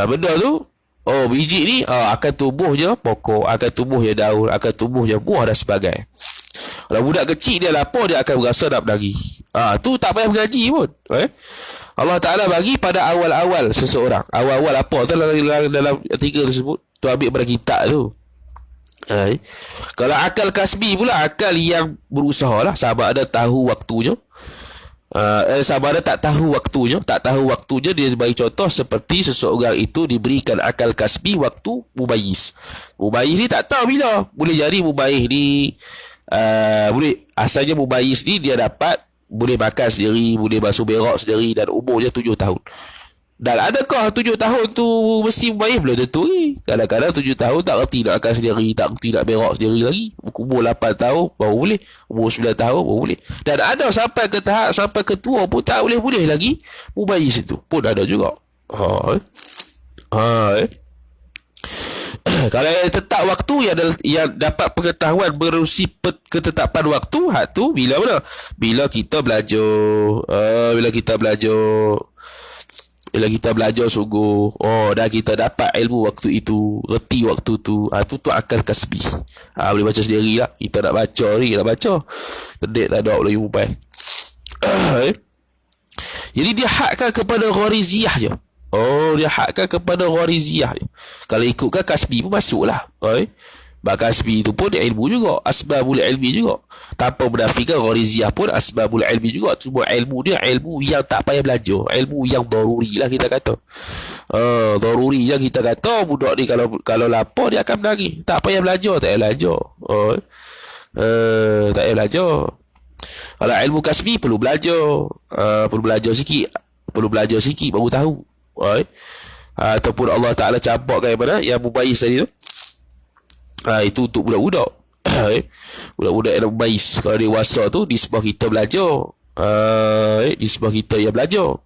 Benda tu, biji ni akan tumbuhnya pokok, akan tumbuhnya daun, akan tumbuhnya buah dan sebagainya. Kalau budak kecil dia lapar, dia akan berasa nak menangis. Tu tak payah mengaji pun. Allah Ta'ala bagi pada awal-awal seseorang. Awal-awal apa tu dalam tiga tersebut, tu ambil pada kitab tu. Kalau akal kasbi pula, akal yang berusaha lah, sama ada tahu waktunya, sama ada tak tahu waktunya. Tak tahu waktunya, dia bagi contoh seperti seseorang itu diberikan akal kasbi waktu mumayyiz. Mumayyiz ni tak tahu bila. Boleh jadi mumayyiz ni boleh, asalnya mumayyiz ni dia dapat boleh makan sendiri, boleh basuh berak sendiri dan umurnya 7 tahun. Dan adakah 7 tahun tu mesti mumayyiz? Belum tentu. Kadang-kadang 7 tahun tak reti nak makan sendiri, tak reti nak berak sendiri lagi. Umur 8 tahun baru boleh, umur 9 tahun baru boleh. Dan ada sampai ke tahap sampai ketua pun tak boleh lagi mumayyiz itu pun ada juga. Kalau yang tetap waktu yang dapat pengetahuan menerusi ketetapan waktu, tu bila mana? Bila kita belajar. Bila kita belajar sungguh, dah kita dapat ilmu waktu itu, reti waktu tu. Tu akal kasbi. Boleh baca sendiri lah. Kita nak baca ni, nak baca. Terdik tak ada lagi mobile. Jadi dia hadkan kepada ghariziyah je. Dia hadkan kepada ghariziyah je. Kalau ikutkan kasbi pun masuklah. Kasbi itu pun ilmu juga, asbabul ilmi juga. Tanpa menafikan ghariziyah pun asbabul ilmi juga. Cuma ilmu dia ilmu yang tak payah belajar, ilmu yang daruri lah kita kata. Daruri yang kita kata budak ni kalau lapar dia akan menangis. Tak payah belajar, tak payah belajar. Tak payah belajar. Kalau ilmu kasbi perlu belajar. Perlu belajar sikit baru tahu. Ataupun Allah Ta'ala campakkan yang mana, yang mumayyiz tadi tu. Itu untuk budak-budak. Budak-budak yang mumayyiz. Kalau dewasa tu nisbah kita belajar. Nisbah kita yang belajar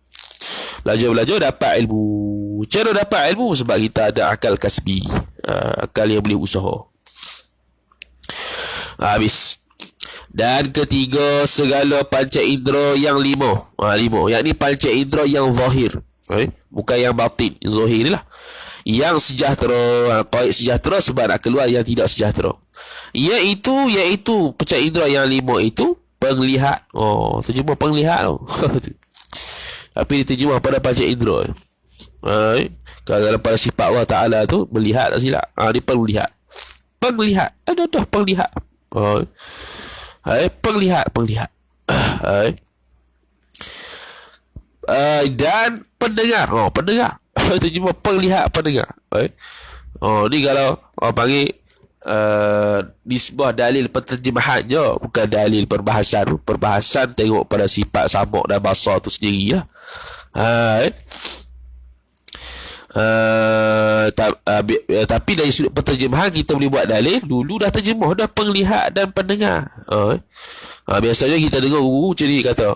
dapat ilmu. Macam mana dapat ilmu? Sebab kita ada akal kasbi, akal yang boleh usaha. Habis. Dan ketiga, segala panca indera yang lima. Yakni panca indera yang zahir, bukan yang batin. Zahir ni lah yang sejahtera. Qaid sejahtera sebab nak keluar yang tidak sejahtera. Iaitu panca indera yang lima itu penglihat. Terjemah penglihat tu. Tapi diterjemah pada panca indera. Kalau pada sifat Allah Ta'ala tu melihat, tak silap. Dia penglihat. Ada penglihat. Penglihat. Dan pendengar. Pendengar. Terjemah penglihat, pendengar. Ni kalau orang panggil nisbah dalil penterjemahan je, bukan dalil perbahasan. Perbahasan tengok pada sifat samak dan basar tu sendiri lah. Tapi dari sudut penterjemahan kita boleh buat dalil. Dulu dah terjemah dah penglihat dan pendengar. Biasanya kita dengar guru macam ni kata,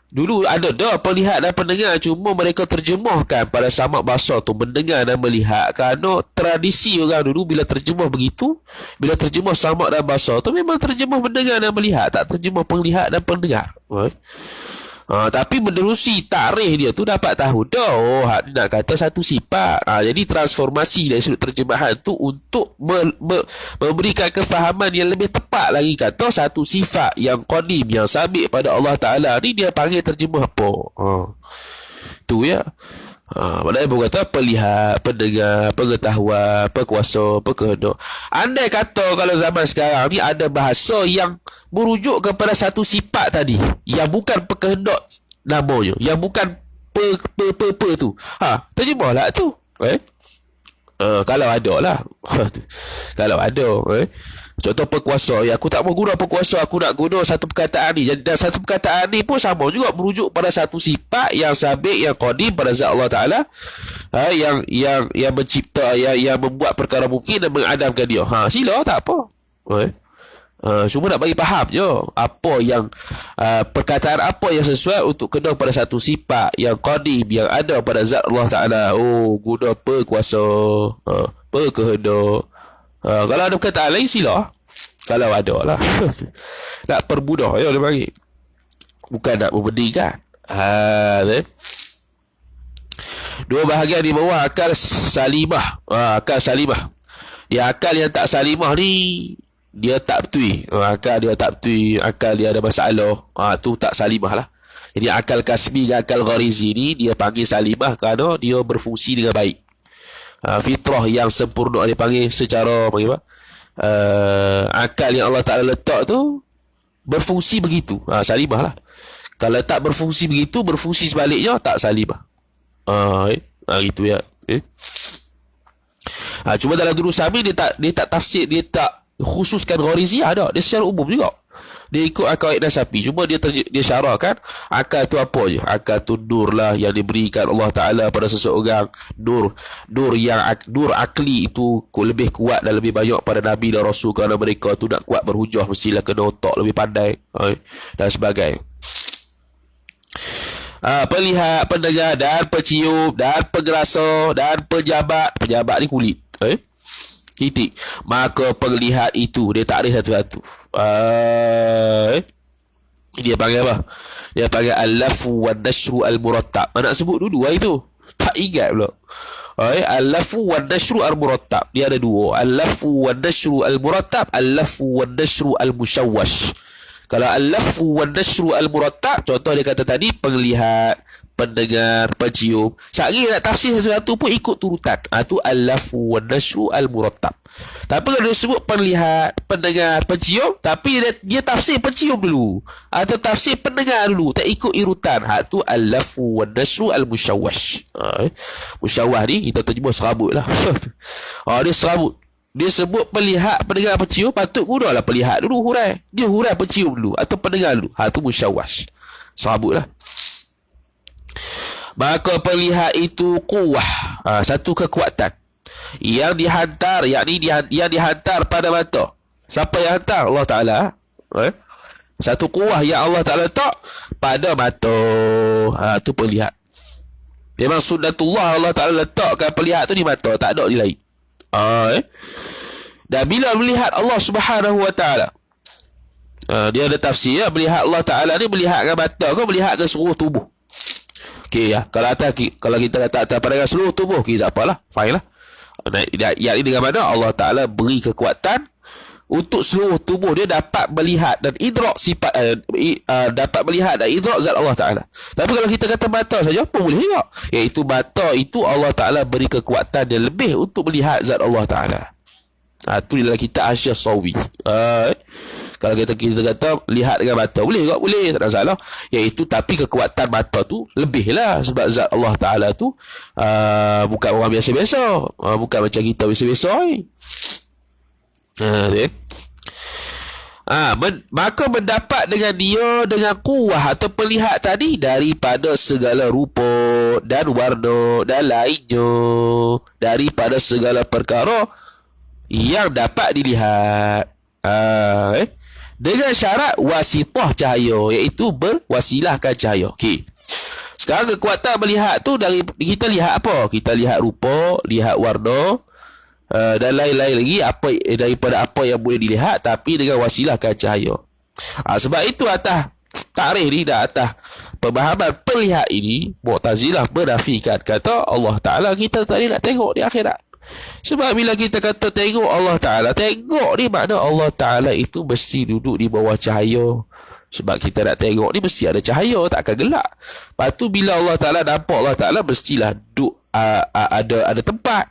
dulu ada dah penglihat dan pendengar, cuma mereka terjemahkan pada samak basar tu mendengar dan melihat. Kerana tradisi orang dulu bila terjemah begitu, bila terjemah samak dan basar tu memang terjemah mendengar dan melihat, tak terjemah penglihat dan pendengar. Tapi menerusi tarikh dia tu dapat tahu dah, ni nak kata satu sifat. Jadi transformasi dari sudut terjemahan tu untuk memberikan kefahaman yang lebih tepat lagi, kata satu sifat yang qadim, yang sabit pada Allah Ta'ala ni dia panggil terjemah apa. Tu ya. Maknanya pun kata pelihat, pendengar, pengetahuan, perkuasa, perkehendak. Andai kata kalau zaman sekarang ni ada bahasa yang merujuk kepada satu sifat tadi, yang bukan perkehendak namanya, yang bukan tu. Terjemahlah tu. Kalau ada lah. Kalau ada, contoh perkuasa, aku tak mau guna perkuasa, aku nak guna satu perkataan ni. Dan satu perkataan ni pun sama juga merujuk pada satu sifat yang sabik, yang qadim pada zat Allah Taala, yang mencipta, yang membuat perkara mungkin dan mengadamkan dia. Sila tak apa. Cuma nak bagi faham je apa yang perkataan apa yang sesuai untuk kena pada satu sifat yang qadim, yang ada pada zat Allah Taala. Guna perkuasa, perkehendak. Kalau ada perkataan lain sila. Kalau ada lah. Nak permudah ya dia bagi. Bukan nak membandingkan. Dua bahagian di bawah akal salimah. Akal salimah. Dia akal yang tak salimah ni, dia tak betul. Akal dia tak betul, akal dia ada masalah. Tu tak salimah lah. Jadi akal kasbi dan akal gharizi ni dia panggil salimah kerana dia berfungsi dengan baik. Fitrah yang sempurna dia panggil secara apa? Akal yang Allah Ta'ala letak tu berfungsi begitu. Salimah lah. Kalau tak berfungsi begitu, berfungsi sebaliknya, tak salimah. Gitu ya. Cuma dalam Durus Samin dia tak tafsir, dia tak khususkan gharizi. Ada, dia secara umum juga. Dia ikut akal nasabi. Cuma dia syarahkan akal tu apa je. Akal tu nur lah yang diberikan Allah Ta'ala pada seseorang. Nur akli itu lebih kuat dan lebih banyak pada Nabi dan Rasul, kerana mereka tu nak kuat berhujah mestilah kena otak lebih pandai dan sebagainya. Pelihat, pendengar dan pecium dan pengerasa dan pejabat. Pejabat ni kulit. Titik. Maka penglihat itu dia takrif satu-satu. Dia panggil apa? Dia panggil al-lafu wan nashru al-murattab. Nak sebut dua itu. Tak ingat pula. Al-lafu wan nashru al-murattab. Dia ada dua. Al-lafu wan nashru al-murattab, al-lafu wan nashru al-musyawwash. Kalau al-lafu wan nashru al-murattab, contoh dia kata tadi penglihat, pendengar, pencium. Sehari nak tafsir satu-satu pun ikut turutan. Tu al-lafu wan nashru al-murattab. Tapi kalau dia sebut penlihat, pendengar, pencium, tapi dia tafsir pencium dulu atau tafsir pendengar dulu, tak ikut irutan. Tu al-lafu wan nashru al-musyawwash. Musyawwah ni kita terjemah serabut lah. Dia serabut. Dia sebut pelihat, pendengar, pencium, patut gunalah pelihat dulu hurai. Dia hurai pencium dulu atau pendengar dulu. Tu musyawwash. Serabut lah. Maka pelihat itu quwwah, satu kekuatan yang dihantar, yakni yang dihantar pada mata. Siapa yang hantar? Allah Ta'ala. Satu quwwah yang Allah Ta'ala letak pada mata. Tu pelihat. Memang sunnatullah Allah Ta'ala letakkan pelihat tu di mata, tak ada di lain. Dan bila melihat Allah Subhanahu Wa Ta'ala, dia ada tafsir ya, melihat Allah Ta'ala ni melihat dengan mata ke melihat dengan seluruh tubuh. Okey ya, kalau kita kata atas pandangan seluruh tubuh, kita tak apalah, fine lah. Yang ini dengan mana Allah Ta'ala beri kekuatan untuk seluruh tubuh dia dapat melihat dan idrak sifat, dapat melihat dan idrak zat Allah Ta'ala. Tapi kalau kita kata mata saja pun boleh juga, iaitu mata itu Allah Ta'ala beri kekuatan yang lebih untuk melihat zat Allah Ta'ala. Itu dalam kitab Asyar Sawi. Kalau kita kata lihat dengan mata, boleh juga, boleh, tak ada masalah. Iaitu tapi kekuatan mata tu lebih lah, sebab zat Allah Ta'ala tu bukan orang biasa-biasa, bukan macam kita biasa-biasa ni. Maka mendapat dengan dia dengan kuwah atau pelihat tadi daripada segala rupa dan warna dan lainnya, daripada segala perkara yang dapat dilihat. Dengan syarat wasitah cahaya, iaitu berwasilahkan cahaya. Okey. Sekarang kekuatan melihat tu dari kita lihat apa? Kita lihat rupa, lihat warna, dan lain-lain lagi daripada apa yang boleh dilihat, tapi dengan wasilahkan cahaya. Sebab itu atas takrif ni dan atas pemahaman perlihat ini, Mu'tazilah menafikan kata Allah Ta'ala kita tak nak tengok di akhirat. Sebab bila kita kata tengok Allah Ta'ala, tengok ni makna Allah Ta'ala itu mesti duduk di bawah cahaya. Sebab kita nak tengok ni mesti ada cahaya, tak akan gelap. Lepas tu bila Allah Ta'ala nampak Allah Ta'ala, mestilah duduk ada tempat.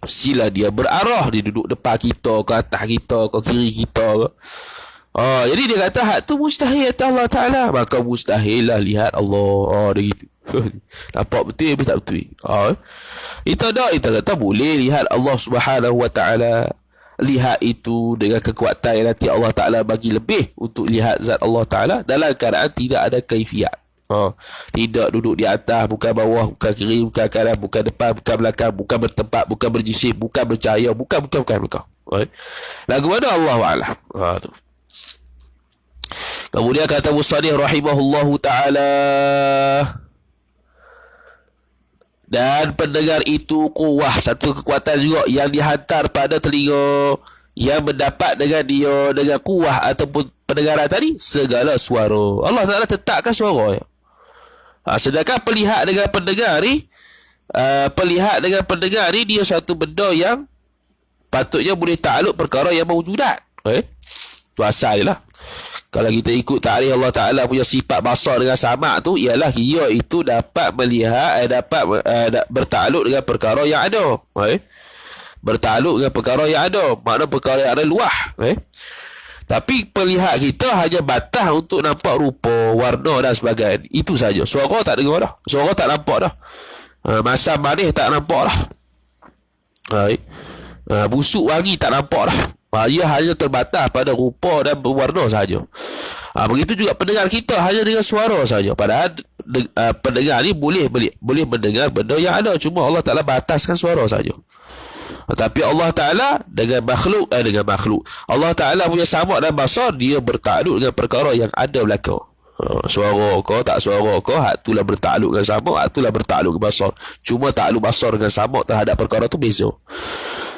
Mestilah dia berarah, dia duduk depan kita, ke atas kita, ke kiri kita. Jadi dia kata hak tu mustahil atas Allah Ta'ala, maka mustahil lah lihat Allah. Dia gitu. Nampak betul habis tak betul. Kita kata boleh lihat Allah Subhanahu Wa Taala. Lihat itu dengan kekuatan yang nanti Allah Ta'ala bagi lebih untuk lihat zat Allah Ta'ala dalam keadaan tidak ada kaifiat. Tidak duduk di atas, bukan bawah, bukan kiri, bukan kanan, bukan depan, bukan belakang, bukan bertempat, bukan berjisim, bukan bercahaya, bukan. Lagu mana Allah Ta'ala. Tu. Kemudian kata Musannif rahimahullahu ta'ala, dan pendengar itu kuwah, satu kekuatan juga yang dihantar pada telinga, yang mendapat dengan dia dengan kuwah ataupun pendengaran tadi segala suara. Allah Ta'ala tetapkan suara. Sedangkan pelihat dengan pendengar ni dia satu benda yang patutnya boleh takluk perkara yang mewujudat. Tu asal dia lah. Kalau kita ikut ta'rif Allah Ta'ala punya sifat basar dengan samak tu, ialah dia itu dapat melihat, bertakluk dengan perkara yang ada. Bertakluk dengan perkara yang ada. Makna perkara yang ada luah. Tapi pelihat kita hanya batas untuk nampak rupa, warna dan sebagainya. Itu saja. Suara tak dengar dah. Suara tak nampak dah. Masam manis tak nampak dah. Busuk wangi tak nampak dah. Ia hanya terbatas pada rupa dan berwarna sahaja. Begitu juga pendengar kita hanya dengan suara saja. Padahal pendengar ni boleh mendengar benda yang ada, cuma Allah Ta'ala bataskan suara saja. Tapi Allah Ta'ala dengan makhluk Allah Ta'ala punya samak dan basar, dia bertakluk dengan perkara yang ada belaka. Suara kau tak suara kau, hak itulah bertakluk dengan samak, hak itulah bertakluk dengan basar. Cuma takluk basar dengan samak terhadap perkara tu beza.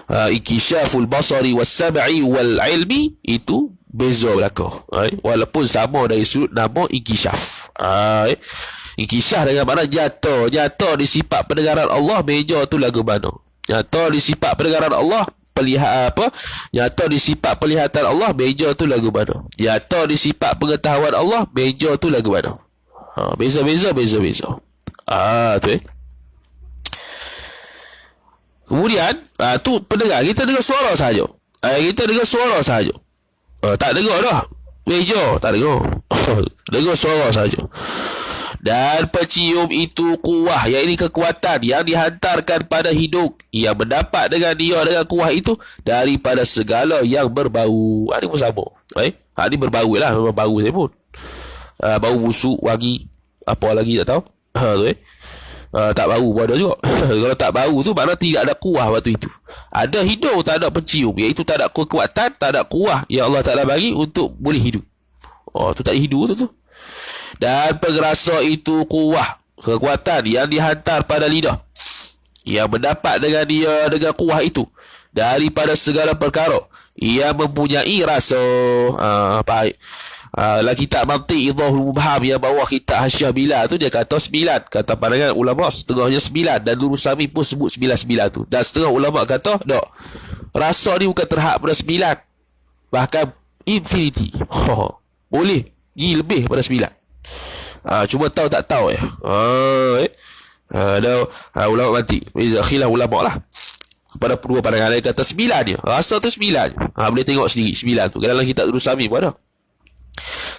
Inkishaful basari was sam'i wal ilmi itu beza belaka. Walaupun sama dari sudut nama inkishaf. Inkishaf dengan makna jatuh di sifat pendengaran Allah, meja tu lagu mana. Jatuh di sifat pendengaran Allah, jatuh di sifat pelihatan Allah, meja tu lagu mana. Jatuh di sifat pengetahuan Allah, meja tu lagu mana. Beza. Tu Kemudian tu pendengar, kita dengar suara saja. Tak dengar dah meja, tak dengar. Dengar suara saja. Dan pencium itu kuwah, yang ini kekuatan yang dihantarkan pada hidung, yang mendapat dengan dia dengan kuwah itu daripada segala yang berbau. Ini pun sama. Ini berbau lah, memang bau saya pun. Bau busuk, wangi, apa lagi tak tahu. Tak bau pun ada juga. Kalau tak bau tu makna tidak ada kuah waktu itu. Ada hidung, tak ada pencium, iaitu tak ada kekuatan, tak ada kuah yang Allah Ta'ala bagi untuk boleh hidup. Tu tak ada hidup tu. Dan pengerasa itu kuah, kekuatan yang dihantar pada lidah, yang mendapat dengan dia dengan kuah itu daripada segala perkara yang mempunyai rasa. Baik. Dalam kitab Mantiq Idhahul Mubham yang bawah kitab Hasyiah Bilal tu, dia kata 9. Kata pandangan ulama setengahnya 9, dan Nur Sami pun sebut 9 tu. Dan setengah ulama kata tak, rasa ni bukan terhad pada 9, bahkan infinity. Boleh pergi lebih pada 9. Cuma tahu tak tahu ya. Ada ulama Mantiq, khilaf ulama lah kepada dua pandangan. Dia kata 9 dia, rasa tu 9. Boleh tengok sendiri 9 tu dalam kitab Nur Sami pun ada.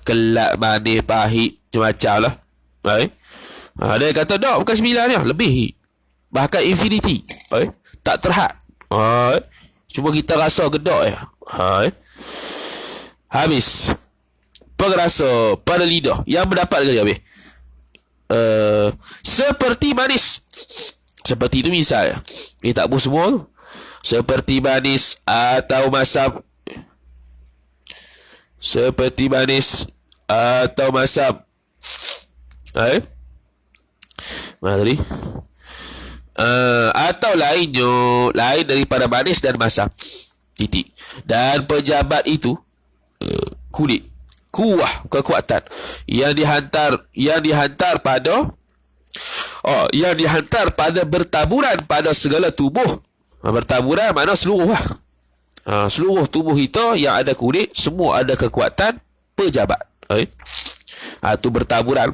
Kelak, manis, pahit, macam-macam lah. Dia kata tak, bukan 9 dia, lebih, bahkan infinity. Tak terhad. Cuma kita rasa gedak ya. Habis pengerasa pada lidah yang mendapat dia habis. Seperti manis. Seperti itu misal ya. Ini tak pun semua tu. Seperti manis atau masam. Seperti manis atau masam. Mana tadi? Atau lainnya, lain daripada manis dan masam. Titik. Dan pejabat itu kulit, kuah, kekuatan yang dihantar pada bertaburan pada segala tubuh. Bertaburan makna seluruh lah. Seluruh tubuh kita yang ada kulit, semua ada kekuatan pejabat. Itu bertaburan.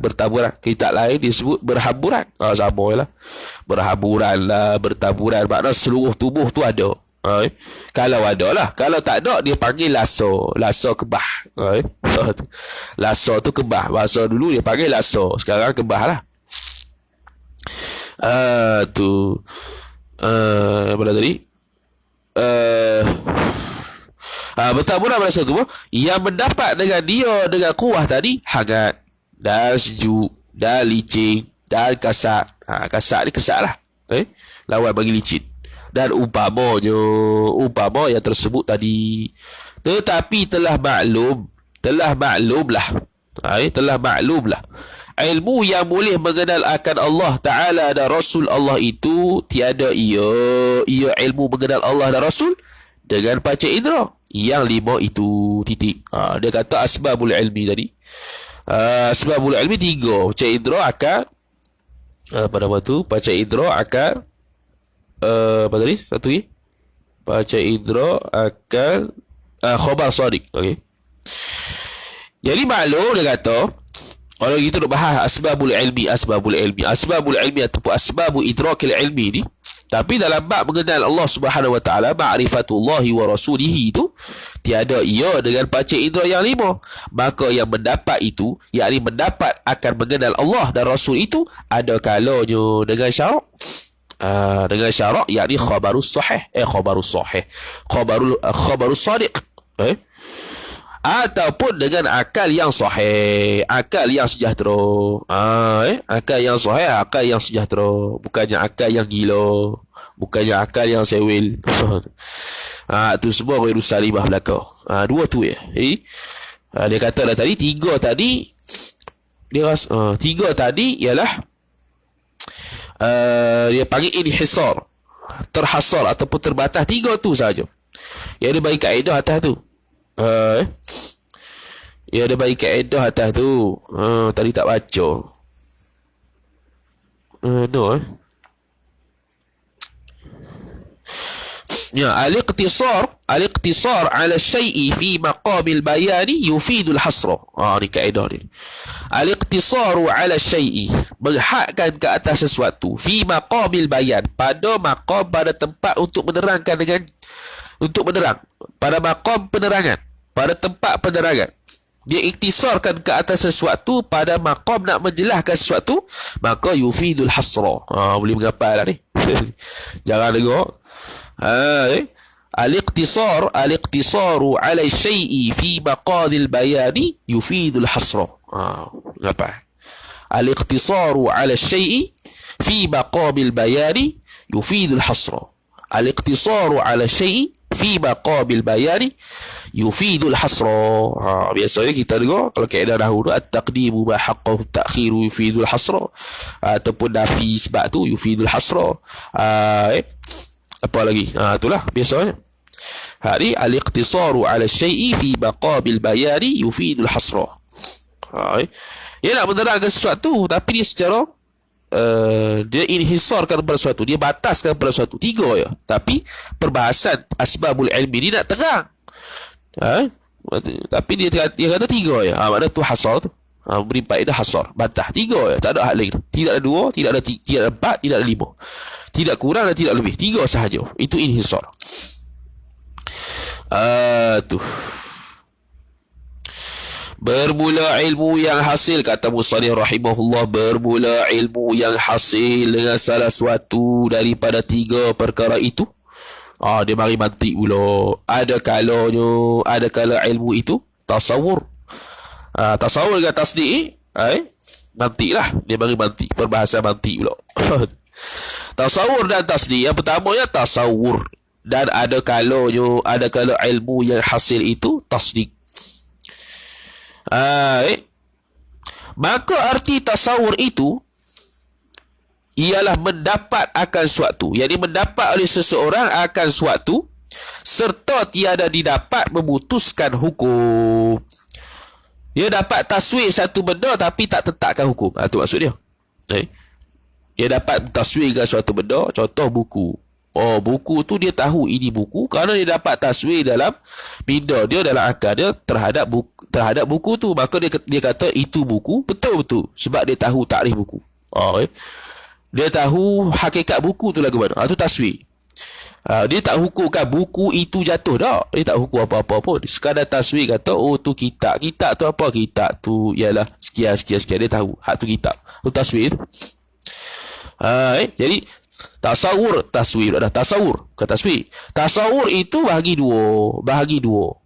Kitab lain disebut berhamburan. Sama lah. Berhamburan lah, bertaburan, makna seluruh tubuh tu ada. Kalau ada lah. Kalau tak ada, dia panggil laso. Laso kebah. Laso tu kebah. Bahasa dulu dia panggil laso, sekarang kebah lah. Tu mana tadi? Bertaburan pada satu yang mendapat dengan dia dengan kuah tadi hangat dan sejuk dan licin dan kasar. Kasar ni kasar lah. Lawan bagi licin. Dan umpama yang tersebut tadi, tetapi telah maklum lah ilmu yang boleh mengenal akan Allah Ta'ala dan Rasul Allah itu tiada ia ilmu mengenal Allah dan Rasul dengan panca indera yang 5 itu titik. Dia kata asbabul ilmi tadi. Asbabul ilmi 3. Panca indera, akal, apa nama tu? Panca indera, akal, apa tadi? Satu lagi. Panca indera, akal, khabar sadiq. Okey. Jadi maklum dia kata, kalau kita nak bahas asbabul ilmi ataupun asbabul idrakil ilmi ni, tapi dalam bab mengenal Allah Subhanahu wa taala, ma'rifatullahi wa rasulihi itu tiada ia dengan panca indera yang 5. Maka yang mendapat itu, yakni mendapat akan mengenal Allah dan Rasul itu ada kalanya dengan syarak. Dengan syarak yakni khabarus sahih, khabarus sadiq, ataupun dengan akal yang sahih, akal yang sejahtera. Akal yang sahih, akal yang sejahtera, bukannya akal yang gila, bukannya akal yang sewil. Tu semua ghairu salimah belaka. 2 tu ya. Dia kata dah tadi 3 tadi dia 3 tadi ialah dia panggil inhisar, terhasar ataupun terbatas. 3 tu saja. Yang dia bagi kaedah atas tu. Ya, ada bagi kaedah atas tu. Tadi tak baca. Ya, al-iqtisar ala syai'i fi maqamil bayani yufidul hasra. Ni kaedah dia. Al-iqtisaru ala syai'i, menghadkan ke atas sesuatu, fi maqamil bayan, pada maqam, pada tempat untuk menerangkan dengan, untuk menerang, pada maqam penerangan, pada tempat penerangan. Dia iktisarkan ke atas sesuatu pada maqam nak menjelaskan sesuatu, maka yufidul hasra. Boleh menghafal lah ni. Jangan dengar. Al-iqtisaru ala syai'i fi maqadil bayani yufidul hasra. Apa? Al-iqtisaru ala syai'i fi maqamil bayani yufidul hasra. Al-iqtisaru ala syai'i fi maqamil bayani yufidul hasra. Biasanya kita dengar kalau kaedah dahulu, at-taqdimu ma haqqahu at-ta'khiru yufidul hasra, ataupun nafi sebab tu yufidul hasra. Apa lagi? Itulah biasanya. Hari al-iqtisaru ala syai'i fi maqamil bayani yufidul hasra. Dia nak menerangkan sesuatu, tapi dia secara dia inhisarkan pada sesuatu, dia bataskan pada sesuatu. 3 ya. Tapi perbahasan asbabul ilmi ni nak terang. Tapi dia kata 3 ya. Maknanya tu hasar tu. Beri faedah hasar, batas 3 ya. Tak ada hal lain. Tidak ada 2, tidak ada 3, tidak ada 4, tidak ada 5. Tidak kurang dan tidak lebih. 3 sahaja. Itu inhisar. Tu. Bermula ilmu yang hasil, kata Musannif rahimahullah, bermula ilmu yang hasil dengan salah suatu daripada 3 perkara itu. Dia mari mantik pula. Ada kala ilmu itu tasawur. Tasawur dengan tasdik, mantik lah. Dia mari mantik, perbahasan mantik pula. Tasawur dan tasdik. Yang pertamanya tasawur, dan ada kala ilmu yang hasil itu tasdik. Maka arti tasawur itu ialah mendapat akan suatu, yakni mendapat oleh seseorang akan suatu, serta tiada didapat memutuskan hukum. Dia dapat taswir satu benda tapi tak tetapkan hukum. Itu maksud dia. Dia dapat taswirkan suatu benda, contoh buku. Buku tu dia tahu ini buku kerana dia dapat taswir dalam minda dia, dalam akal dia terhadap buku tu. Maka dia kata itu buku, betul-betul, sebab dia tahu takrif buku. Dia tahu hakikat buku tu lagu mana. Itu taswir. Dia tak hukumkan buku itu jatuh dah. Dia tak hukum apa-apa pun. Sekadar taswir kata, tu kitab. Kitab tu apa? Kitab tu ialah sekian. Dia tahu hak tu kitab. Tu taswir tu. Jadi tasawur, taswir ada tasawur ke taswir. Tasawur itu bahagi dua.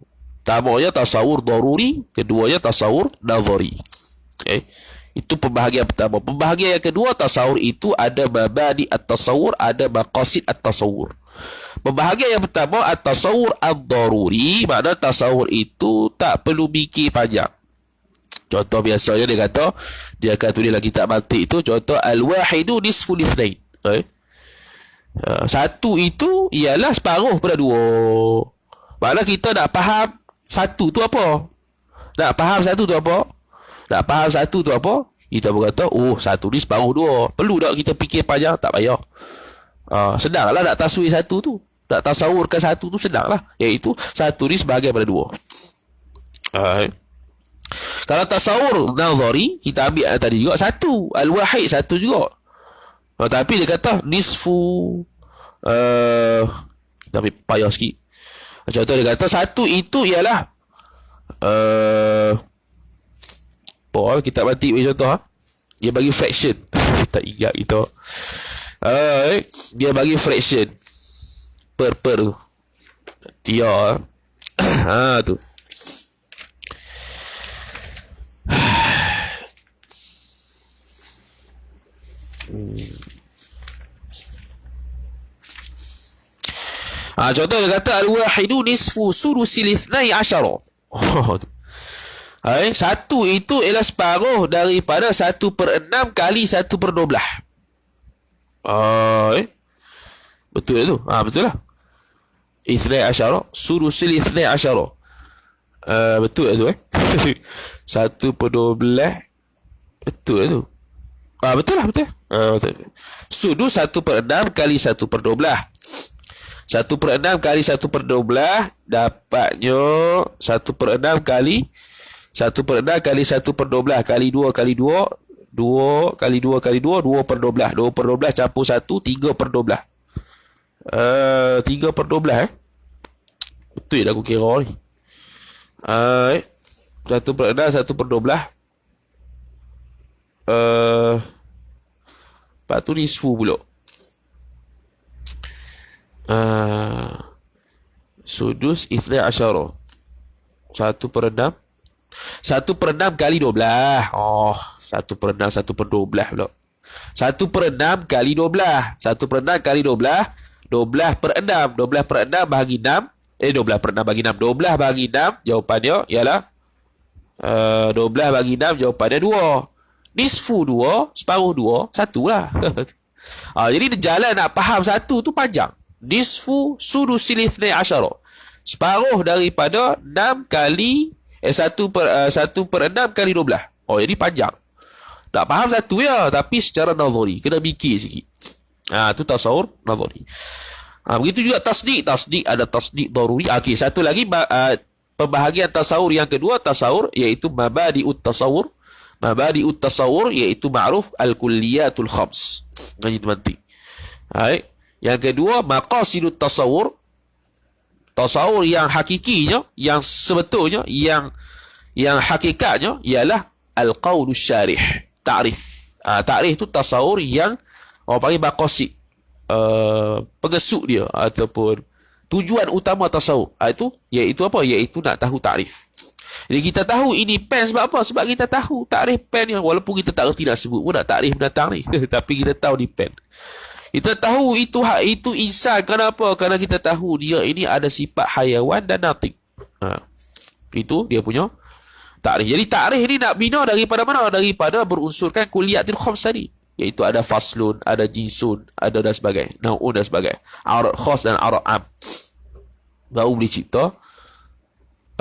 Pertamanya tasawur daruri, keduanya tasawur nazari. Itu pembahagian pertama. Pembahagian yang kedua, tasawur itu ada mabadi at-tasawur, ada maqasid at-tasawur. Pembahagian yang pertama, at-tasawur ad-daruri, makna tasawur itu tak perlu fikir panjang. Contoh biasanya dia akan tulis dalam kitab mantik itu, contoh al-wahidu nisfu lithnain. Satu itu ialah separuh pada dua. Makna kita nak faham satu tu apa? Nak faham satu tu apa? Nak faham satu tu apa? Kita berkata, satu ni separuh dua. Perlu tak kita fikir panjang? Tak payah. Senanglah nak taswir satu tu. Nak tasawurkan satu tu senanglah. Iaitu satu ni sebahagian pada dua. Kalau tasawur nazari, kita ambil tadi juga satu. Al-wahid satu juga. Tapi dia kata nisfu. Kita ambil payah sikit. Contoh dia kata satu itu ialah kita batik bagi contoh. Dia bagi fraction. Tak ingat itu. Dia bagi fraction per tu. Dia tu. Contoh dia kata al-wahidu nisfu sudusil ithnai asyara. Satu itu ialah separuh daripada 1/6 kali 1/12. Betul tu? Betul lah. Ithnai asyara, sudusil ithnai asyara. Betul tu 1/12. Betul tu. Betul lah, betul. Sudus 1/6 kali 1/12. 1/6 kali 1/12 dapatnya 1/6 kali 1/6 kali 1/12 kali 2 kali 2 2 kali 2 kali 2 2/12. 2/12 campur 1 3/12. 3/12 betul dah aku kira ni. 1/6 1/12 lepas tu nisfu pula. Sudus ithnai asyara 1/6 1/6 kali 12. 1/6 1/12 pula. 1/6 kali 12. 1/6 kali 12. 12/6. 12/6 bahagi 6. 12/6 bahagi 6. 12 bahagi 6 jawapannya ialah 12 bahagi 6 jawapannya 2. Nisfu 2, separuh 2, 1 lah. Jadi jalan nak faham satu tu panjang. Nisfu sudusil ithnai asyara. Separuh daripada 6 kali 1/6 kali 12. Jadi panjang. Nak faham satu ya, tapi secara nazari, kena fikir sikit. Tu tasawur nazari. Begitu juga tasdik. Tasdik ada tasdik daruri. Okey, satu lagi pembahagian tasawur yang kedua, tasawur iaitu mabadi'ut tasawur. Mabadi'ut tasawur iaitu ma'ruf al-kulliyatul khams. Ngaji mantik. Yang kedua, maqasidut tasawur. Tasawur yang hakikinya, yang sebetulnya, yang hakikatnya ialah al-qawlu syarih. Ta'rif. Ta'rif itu tasawur yang orang panggil maqasid. Pengesuk dia ataupun tujuan utama tasawur. Iaitu apa? Iaitu nak tahu ta'rif. Jadi kita tahu ini pen sebab apa? Sebab kita tahu ta'rif pen yang walaupun kita tak reti nak sebut pun nak ta'rif binatang ni. Tapi kita tahu ni pen. Kita tahu itu insan. Kenapa? Kerana kita tahu dia ini ada sifat hayawan dan natik. Itu dia punya ta'rif. Jadi ta'rif ni nak bina daripada mana? Daripada berunsurkan kuliyatil khams tadi. Iaitu ada faslun, ada jinsun, ada dan sebagainya. Nau'un dan sebagainya. Arat khas dan arat am. Baru boleh cipta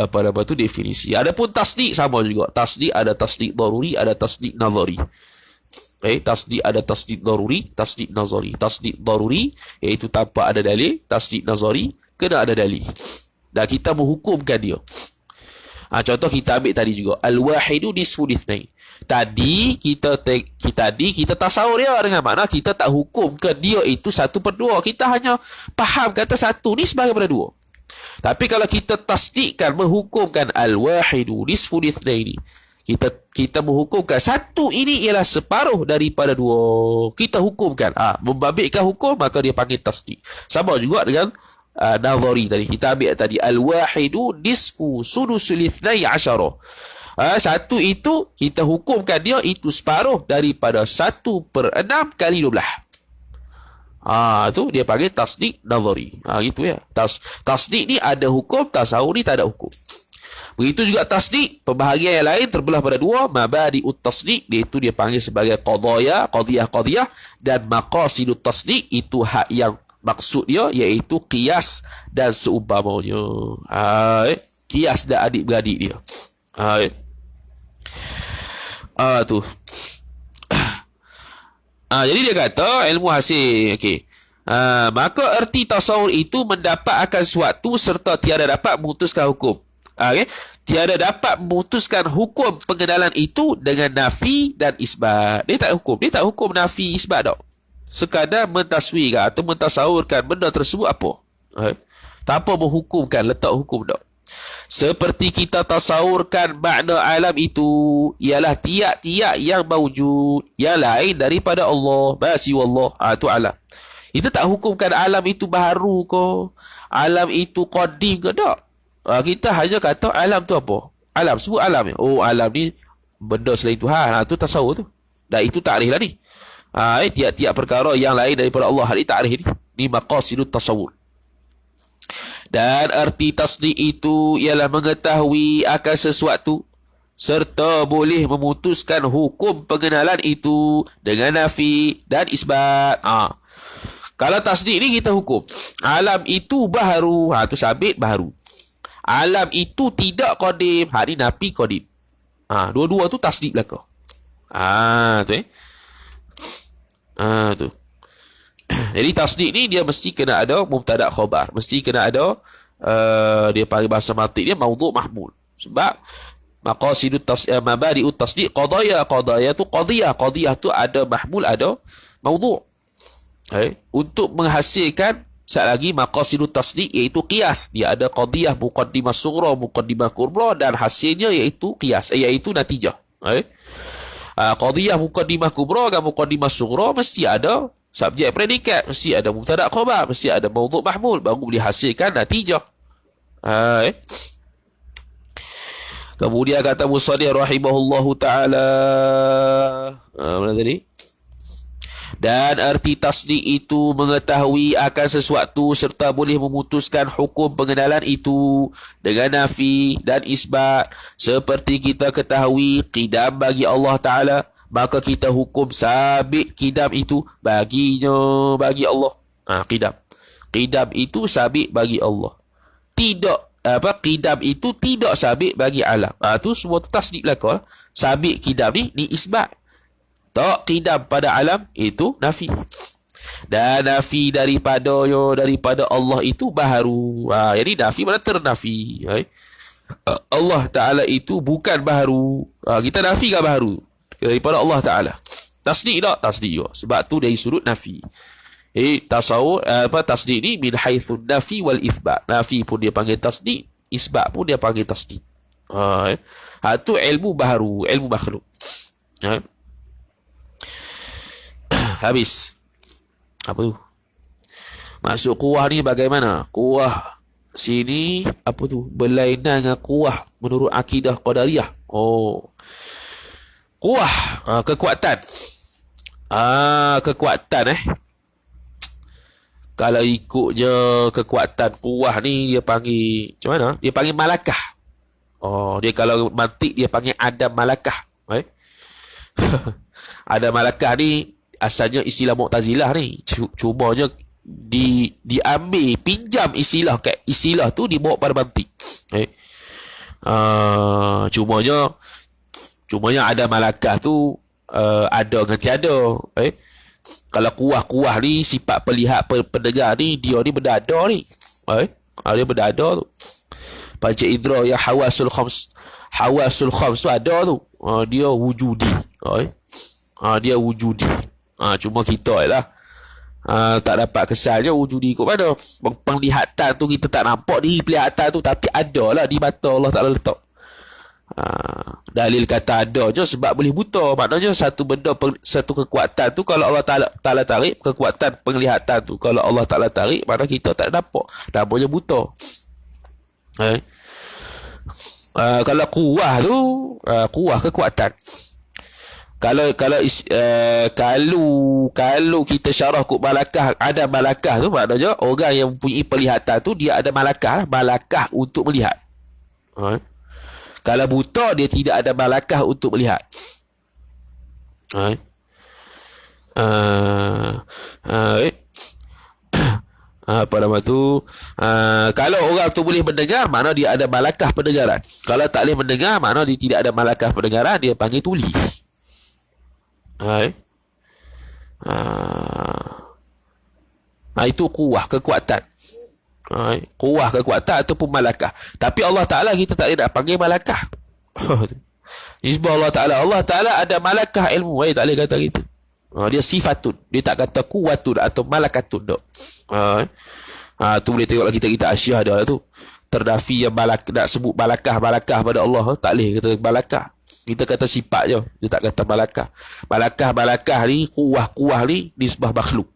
pada batu definisi. Adapun tasdik sama juga. Tasdik ada tasdik daruri, ada tasdik nazari. Tasdik ada tasdik daruri, tasdik nazari. Tasdik daruri iaitu tanpa ada dalil, tasdik nazari kena ada dalil. Dan kita menghukumkan dia. Contoh kita ambil tadi juga al-wahidu nisfu lithnain. Tadi kita tasawur dia dengan makna kita tak hukumkan dia itu 1/2. Kita hanya faham kata satu ni sebagai pada 2. Tapi kalau kita tasdikkan, menghukumkan al-wahidu nisfu lithnain, Kita menghukumkan satu ini ialah separuh daripada dua. Kita hukumkan. Membabitkan hukum, maka dia panggil tasdik. Sama juga dengan nazari tadi. Kita ambil tadi. Al-wahidu nisfu sudusul ithnai asyara. Satu itu, kita hukumkan dia itu separuh daripada 1/6 kali 12. Tu dia panggil tasdik nazari. Gitu ya. Tasdik ni ada hukum, tasawur ni tak ada hukum. Begitu juga tasdik, pembahagian yang lain terbelah pada dua. Mabadi'ut tasdik, iaitu dia panggil sebagai qadiyah, dan maqasidut tasdik, itu hak yang maksud dia, iaitu qiyas dan seumpamanya. Qiyas dan adik-beradik dia. Tu. Jadi dia kata ilmu hasil. Okey. Maka erti tasawur itu mendapat akan sesuatu serta tiada dapat memutuskan hukum. Okay. Tiada dapat memutuskan hukum pengenalan itu dengan nafi dan isbat. Dia tak hukum nafi isbat tak. Sekadar mentaswirkan atau mentasawurkan benda tersebut apa. Okay. Tak apa menghukumkan, letak hukum tak. Seperti kita tasawurkan makna alam itu ialah tiap-tiap yang mawujud, yang lain daripada Allah, masiwallah. Itu alam. Kita tak hukumkan alam itu baharu ke, alam itu qadim ke, tak. Kita hanya kata alam tu apa? Alam, sebut alam ya. Alam ni benda selain Tuhan. Tu tasawur tu. Dan itu takrif lah ni. Tiap-tiap perkara yang lain daripada Allah. Ini takrif ni. Ni maqasidut tasawur. Dan arti tasdik itu ialah mengetahui akan sesuatu serta boleh memutuskan hukum pengenalan itu dengan nafi dan isbat. Kalau tasdik ni kita hukum alam itu baharu, tu sabit baharu. Alam itu tidak qadim, ni nafi qadim. Dua-dua tu tasdik belaka. Tu tu. Jadi tasdik ni dia mesti kena ada mubtada khabar, mesti kena ada dia panggil bahasa mantik dia maudhu' mahmul. Sebab maqasidut mabadi'ut tasdik qadaya tu qadiyah tu ada mahmul, ada maudhu'. Untuk menghasilkan satu lagi maqasidut tasdik iaitu qiyas. Dia ada qadiyah, muqaddimah sughra, muqaddimah kubra, dan hasilnya iaitu qiyas, iaitu natijah. Qadiyah, muqaddimah kubra dan muqaddimah sughra mesti ada subjek predikat, mesti ada mubtada khabar, mesti ada maudhu' mahmul, baru boleh hasilkan natijah. Kemudian kata musannif rahimahullahu taala, mana tadi? Dan arti tasdik itu mengetahui akan sesuatu serta boleh memutuskan hukum pengenalan itu dengan nafi dan isbat. Seperti kita ketahui qidam bagi Allah Ta'ala, maka kita hukum sabit qidam itu bagi Allah. Qidam itu sabit bagi Allah. Qidam itu tidak sabit bagi alam. Tu semua tasdik belaka. Sabit qidam ni isbat. Tak qidam pada alam itu nafi. Dan nafi daripada Allah itu baharu. Jadi nafi mana ternafi. Allah Ta'ala itu bukan baharu. Kita nafi kan baharu daripada Allah Ta'ala. Tasdik tak? Tasdik juga. Sebab tu dari sudut nafi. Tasawur tasdik ni min haitsun nafi wal ithbat. Nafi pun dia panggil tasdik, isbat pun dia panggil tasdik. Tu ilmu baharu, ilmu makhluk. Habis. Apa tu? Maksud kuah ni bagaimana? Kuah sini apa tu? Berlainan dengan kuah menurut akidah Qadariyah. Kuah, kekuatan. Kekuatan Kalau ikut je kekuatan kuah ni dia panggil macam mana? Dia panggil malakah. Dia kalau mantik dia panggil adam malakah. Adam malakah ni asalnya istilah Mu'tazilah ni. Cumanya diambil, pinjam istilah tu dibawa pada mantik. Cumanya ada malakah tu ada dengan tiada. Kalau kuah-kuah ni sifat pelihat pendengar ni, dia ni berdada ni. Dia berdada tu. Panca indera yang hawasul khams tu ada tu. Dia wujudi. Dia wujudi. Cuma kita lah tak dapat kesannya wujudi ikut mana. Penglihatan tu kita tak nampak diri pelihatan tu, tapi ada lah di mata Allah Ta'ala letak. Dalil kata ada je sebab boleh buta. Maknanya satu benda, satu kekuatan tu kalau Allah Ta'ala tarik, kekuatan penglihatan tu kalau Allah Ta'ala tarik, mana kita tak dapat, namanya buta. Kalau kuah tu, kuah kekuatan. Kalau kita syarah kut malakah, ada malakah tu maknanya orang yang mempunyai penglihatan tu dia ada malakah, malakah untuk melihat. Kalau buta dia tidak ada malakah untuk melihat. Apa nama tu? Kalau orang tu boleh mendengar, makna dia ada malakah pendengaran. Kalau tak boleh mendengar, makna dia tidak ada malakah pendengaran, dia panggil tuli. Itu kuah kekuatan. Kuah kekuatan ataupun malakah. Tapi Allah Ta'ala kita tak boleh nak panggil malakah. Nisbah Allah Ta'ala ada malakah ilmu. Tak boleh kata gitu. Dia sifatun. Dia tak kata kuwatun atau malakatun. Tu boleh tengok lah kita Asyiah ada tu. Terdafi yang nak sebut malakah pada Allah. Tak boleh kata malakah. Kita kata sifat je. Dia tak kata malakah. Malakah ni, kuah ni nisbah makhluk.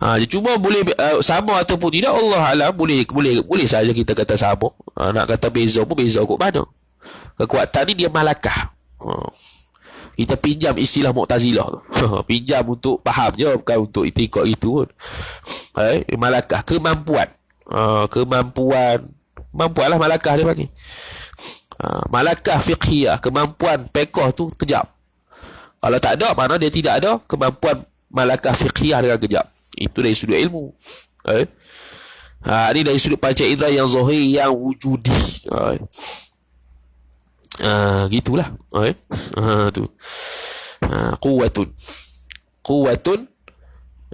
Cuma boleh sama ataupun tidak, Allah Alam, boleh saja kita kata sama. Nak kata beza pun beza kot mana. Kekuatan ni dia malakah. Kita pinjam istilah Mu'tazilah tu. Pinjam untuk faham je, bukan untuk itikad gitu pun. Malakah, kemampuan. Kemampuan lah malakah dia panggil. Malakah fiqhiyah, kemampuan pekoh tu kejap. Kalau tak ada, mana dia tidak ada kemampuan malakah fiqhiyah dengan kejap. Itu dari sudut ilmu. Ini dari sudut panca indera yang zahir, yang wujudi. Gitulah. Tu. Quwwatun.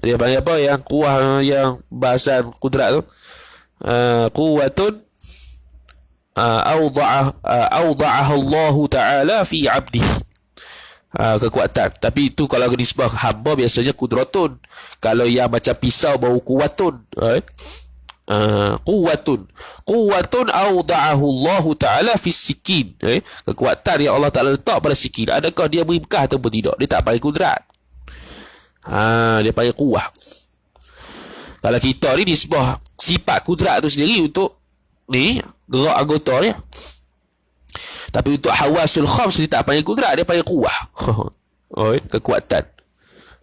Dia panggil apa yang kuah, yang bahasan kudrat tu. Quwwatun awda'aha Allah Ta'ala fi 'abdihi. Kekuatan. Tapi itu kalau nisbah hamba biasanya kudratun. Kalau yang macam pisau bau kuwatun. Quwwatun awda'ahu Allah Ta'ala fi sikin. Kekuatan yang Allah Ta'ala letak pada sikin. Adakah dia beri bekah atau tidak? Dia tak panggil kudrat. Dia panggil kuwah. Kalau kita ni nisbah sifat kudrat tu sendiri untuk ni gerak anggota dia. Tapi untuk hawasul khams dia tak panggil kudrat, dia panggil kuwah. Kekuatan.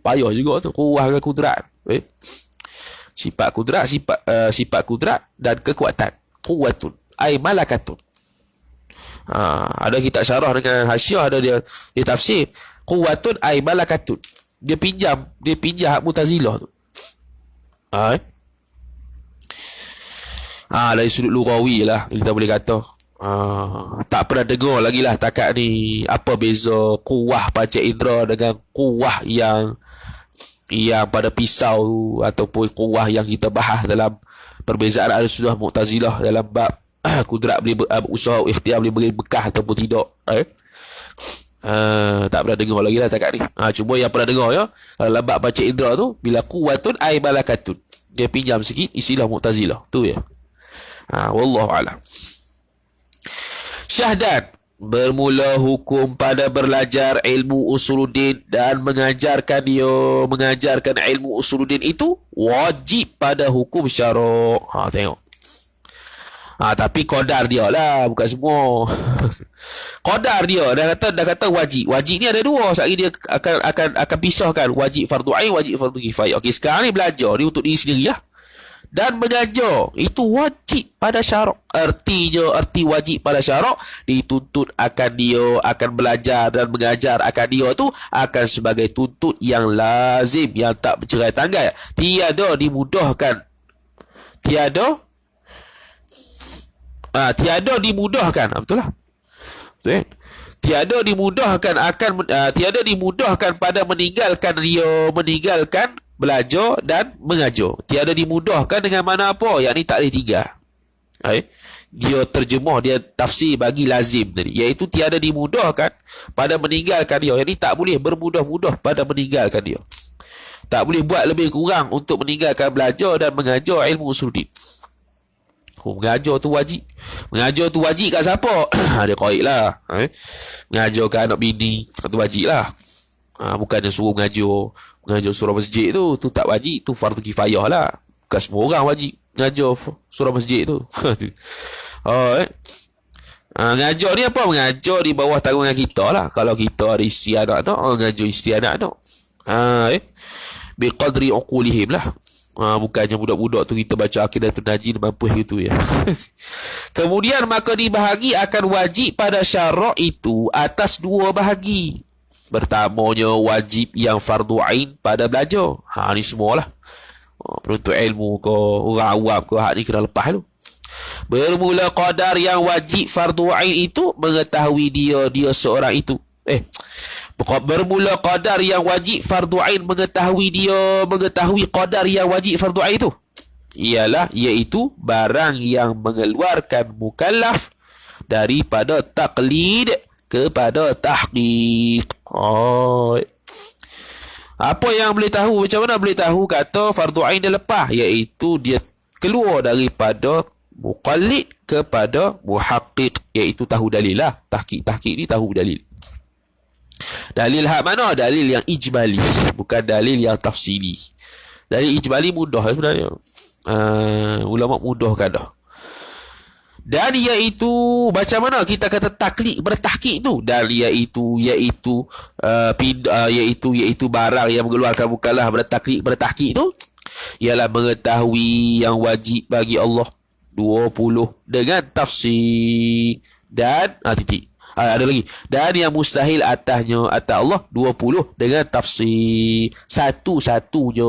Payah juga tu, kuwah dengan kudrat. Sifat kudrat dan kekuatan. Quwwatun ai malakatun. Ada kitab syarah dengan Hasyiah, ada dia tafsir quwwatun ai malakatun. Dia pinjam hak Mu'tazilah tu. Dari sudut lugawi lah kita boleh kata. Tak pernah dengar lagi lah takat ni apa beza kuah panca indera dengan kuah yang pada pisau ataupun kuah yang kita bahas dalam perbezaan Ahlussunnah Mu'tazilah dalam bab kudrat boleh usaha ikhtiar boleh beri bekah ataupun tidak. Tak pernah dengar lagi lah takat ni. Cuma yang pernah dengar ya, dalam bab panca indera tu bila quwwatun ai malakatun, dia pinjam sikit istilah Mu'tazilah tu ya. Wallahu a'lam. Syahdat, bermula hukum pada belajar ilmu usuluddin dan mengajarkan ilmu usuluddin itu wajib pada hukum syarak. Tengok. Tapi qadar dia lah, bukan semua. Qadar dia dah kata wajib. Wajib ni ada dua. Sekali dia akan pisahkan wajib fardu ain, wajib fardu kifayah. Okey, sekarang ni belajar ni untuk diri sendiri lah. Dan mengajar itu wajib pada syarak. Arti wajib pada syarak, dituntut akan dia akan belajar dan mengajar akan dia tu akan sebagai tuntut yang lazim, yang tak bercerai tanggai, tiada dimudahkan. Tiada betul lah. Betul. Tiada dimudahkan pada meninggalkan belajar dan mengajar. Tiada dimudahkan dengan mana apa, yakni tak boleh tinggal. Dia terjemah, dia tafsir bagi lazim tadi, iaitu tiada dimudahkan pada meninggalkan dia, yakni tak boleh bermudah-mudah pada meninggalkan dia. Tak boleh buat lebih kurang untuk meninggalkan belajar dan mengajar ilmu usuluddin. Mengajar tu wajib. Mengajar tu wajib kat siapa? Dia qaid lah. Mengajar kat anak bini, tu wajib lah. Bukannya suruh mengajar surah masjid tu tak wajib, tu fardu kifayah lah. Bukan semua orang wajib mengajar surah masjid tu. Mengajar ni apa? Mengajar di bawah tanggungan kita lah. Kalau kita ada isteri anak-anak, mengajar isteri anak-anak. Biqadri uqulihim lah. Bukannya budak-budak tu kita baca Aqidatul Najin mampu gitu ya. Kemudian maka dibahagi akan wajib pada syarak itu atas dua bahagi. Pertamanya wajib yang fardu ain pada belajar. Ni semualah. Penuntut ilmu ke, orang awam ke, hak ni kena lepas tu. Bermula qadar yang wajib fardu ain itu mengetahui dia seorang itu. Bermula qadar yang wajib fardu ain mengetahui qadar yang wajib fardu ain itu ialah iaitu barang yang mengeluarkan mukallaf daripada taklid kepada tahqiq. Apa yang boleh tahu? Macam mana boleh tahu kata fardu ain dah lepas? Iaitu dia keluar daripada muqallid kepada muhaqqiq, iaitu tahu dalil lah. Tahqiq ni tahu dalil. Dalil hak mana? Dalil yang ijmali, bukan dalil yang tafsili. Dalil ijmali mudah sebenarnya. Ulama mudahkan dah. Dan iaitu macam mana kita kata taklid bertahqiq tu? Dan iaitu barang yang mengeluarkan mukallaf bertahqiq tu ialah mengetahui yang wajib bagi Allah 20 dengan tafsir dan titik. Ada lagi. Dan yang mustahil atas Allah 20 dengan tafsir. Satu-satunya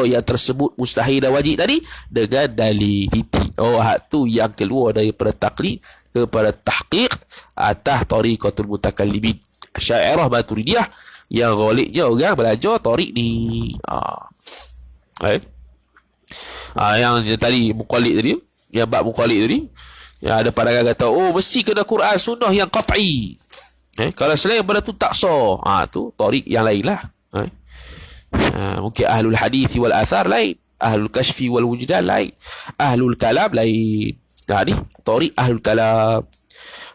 yang tersebut mustahil dan wajib tadi dengan dalil titik. Hak tu yang keluar daripada taklid kepada tahqiq atas tariqatul mutakallimin. Syairah Maturidiyah yang ghaliknya orang belajar tarik ni. Yang tadi muqallid tadi, yang bab muqallid tadi, ya, ada pandangan kata mesti kena Quran sunnah yang qat'i. Kalau selain daripada tu tak sah. Tu tarik yang lain lah. Mungkin ahlul hadith wal athar lain, ahlul kashfi wal wujdan lain, ahlul kalam lain. Ni tarik ahlul kalam.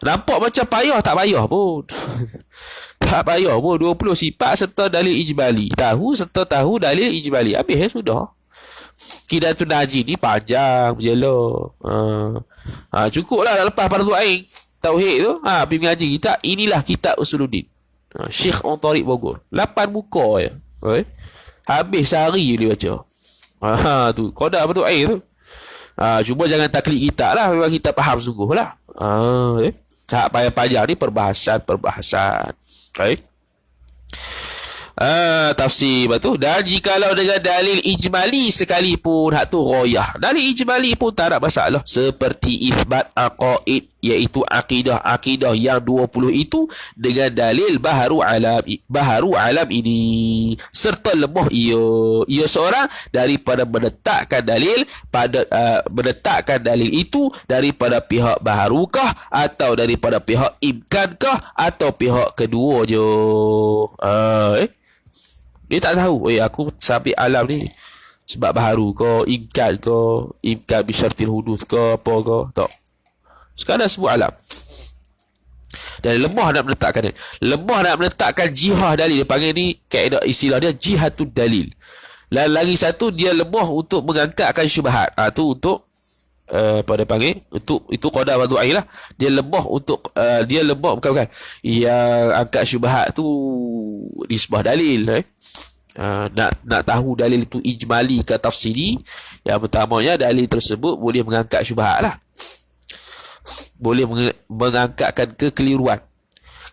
Nampak macam payah, tak payah pun. Tak payah pun. 20 sifat serta dalil ijmali. Serta tahu dalil ijmali. Habis sudah. Aqidatul Najin ni panjang berjela. Cukup lah lepas fardu ain tauhid tu. Pergi mengaji kitab. Inilah kitab Usuluddin, Syekh Tariq Bogor. 8 muka je. Habis sehari je dia baca. Tu qadar fardu ain tu. Cuma jangan taklid kitab lah. Memang kita faham sungguh lah. Tak payah-payah ni perbahasan. Tafsir betul. Dan jikalau dengan dalil ijmali sekalipun, hak tu royah. Dalil ijmali pun tak ada masalah. Seperti isbat aqaid, iaitu akidah yang 20 itu dengan dalil baharu alam ini, serta lemah ia seorang daripada menetapkan dalil itu daripada pihak baharukah atau daripada pihak imkankah atau pihak keduanya. Dia tak tahu aku sabit alam ni sebab baharu ke, imkan bisyartil hudud ke, apa ke, tak. Sekarang sebut alam. Dan lemah nak meletakkan jihah dalil. Dia panggil ni, kaedah istilah dia jihatud dalil. Dan lagi satu, dia lemah untuk mengangkatkan syubhat. Tu untuk apa dia panggil, untuk itu qadar fardu ain lah. Dia lemah bukan yang angkat syubhat tu nisbah dalil. Nak tahu dalil itu ijmali ke tafsiri, yang pertamanya dalil tersebut boleh mengangkat syubhat lah, boleh mengangkatkan kekeliruan.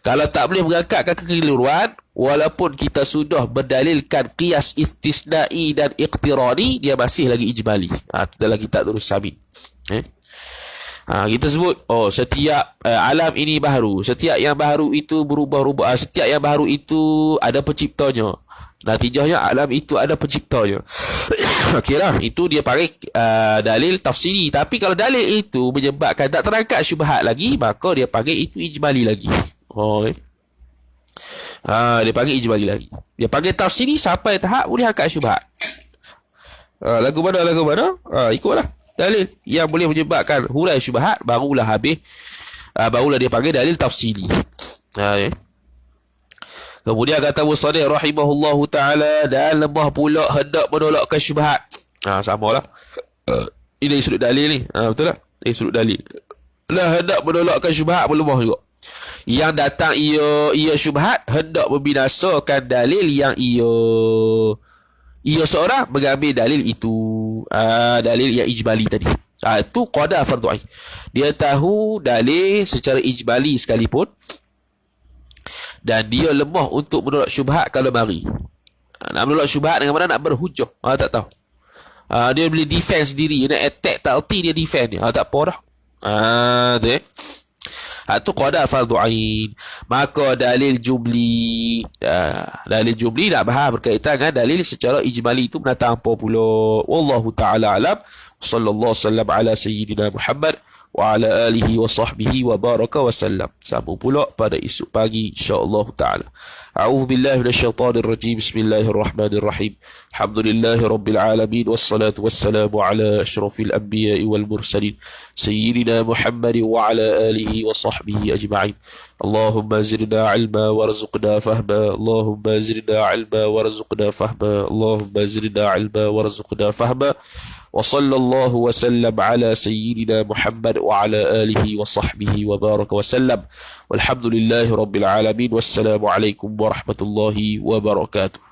Kalau tak boleh mengangkatkan kekeliruan, walaupun kita sudah berdalilkan qiyas istisna'i dan iqtirani, dia masih lagi ijmali. Itu dalam kitab Durus Samin. Kita sebut setiap alam ini baharu, setiap yang baharu itu berubah-ubah, setiap yang baharu itu ada penciptanya. Natijahnya alam itu ada penciptanya. Okeylah, itu dia panggil dalil tafsiri. Tapi kalau dalil itu menyebabkan tak terangkat syubhat lagi, maka dia panggil itu ijmali lagi. Dia panggil ijmali lagi. Dia panggil tafsiri sampai tahap boleh angkat syubhat. Lagu mana? Ikutlah. dalil yang boleh menyebabkan hurai syubhat, barulah habis, barulah dia panggil dalil tafsili. Kemudian kata Musaddiq rahimahullahu ta'ala, dan lemah pula hendak menolakkan syubhat. Samalah. Ini dari sudut dalil ni. Betul tak? Dari sudut dalil. Lah hendak menolakkan syubhat pun lemah juga. Yang datang ia syubhat hendak membinasakan dalil yang ia seorang mengambil dalil itu. Dalil yang ijmali tadi. Itu qada fardhu ain. Dia tahu dalil secara ijmali sekalipun, dan dia lemah untuk menolak syubhat kalau mari. Nak menolak syubhat dengan mana? Nak berhujah. Tak tahu. Dia boleh defend sendiri. Dia nak attack tak erti dia defend dia. Tak apa dah. Itu qada fardhu ain. Maka dalil jumli, dalil jumli nak bahas berkaitan dengan dalil secara ijmali itu menatang apa pula. Wallahu ta'ala alam. Sallallahu sallam ala sayyidina Muhammad wa ala alihi wa sahbihi wa baraka wa sallam. Sambung pula pada esok pagi insya-Allah taala. A'udzu billahi minasyaitonir rajim. Bismillahirrahmanirrahim. Alhamdulillahi rabbil alamin wassalatu wassalamu ala asyrafil anbiya'i wal mursalin sayyidina Muhammad wa ala alihi wa sahbihi ajma'in. Allahumma zidna 'ilma warzuqna fahma. Allahumma zidna 'ilma warzuqna fahma. Allahumma zidna 'ilma warzuqna fahma. وصلى الله وسلم على سيدنا محمد وعلى آله وصحبه وبارك وسلم والحمد لله رب العالمين والسلام عليكم ورحمة الله وبركاته.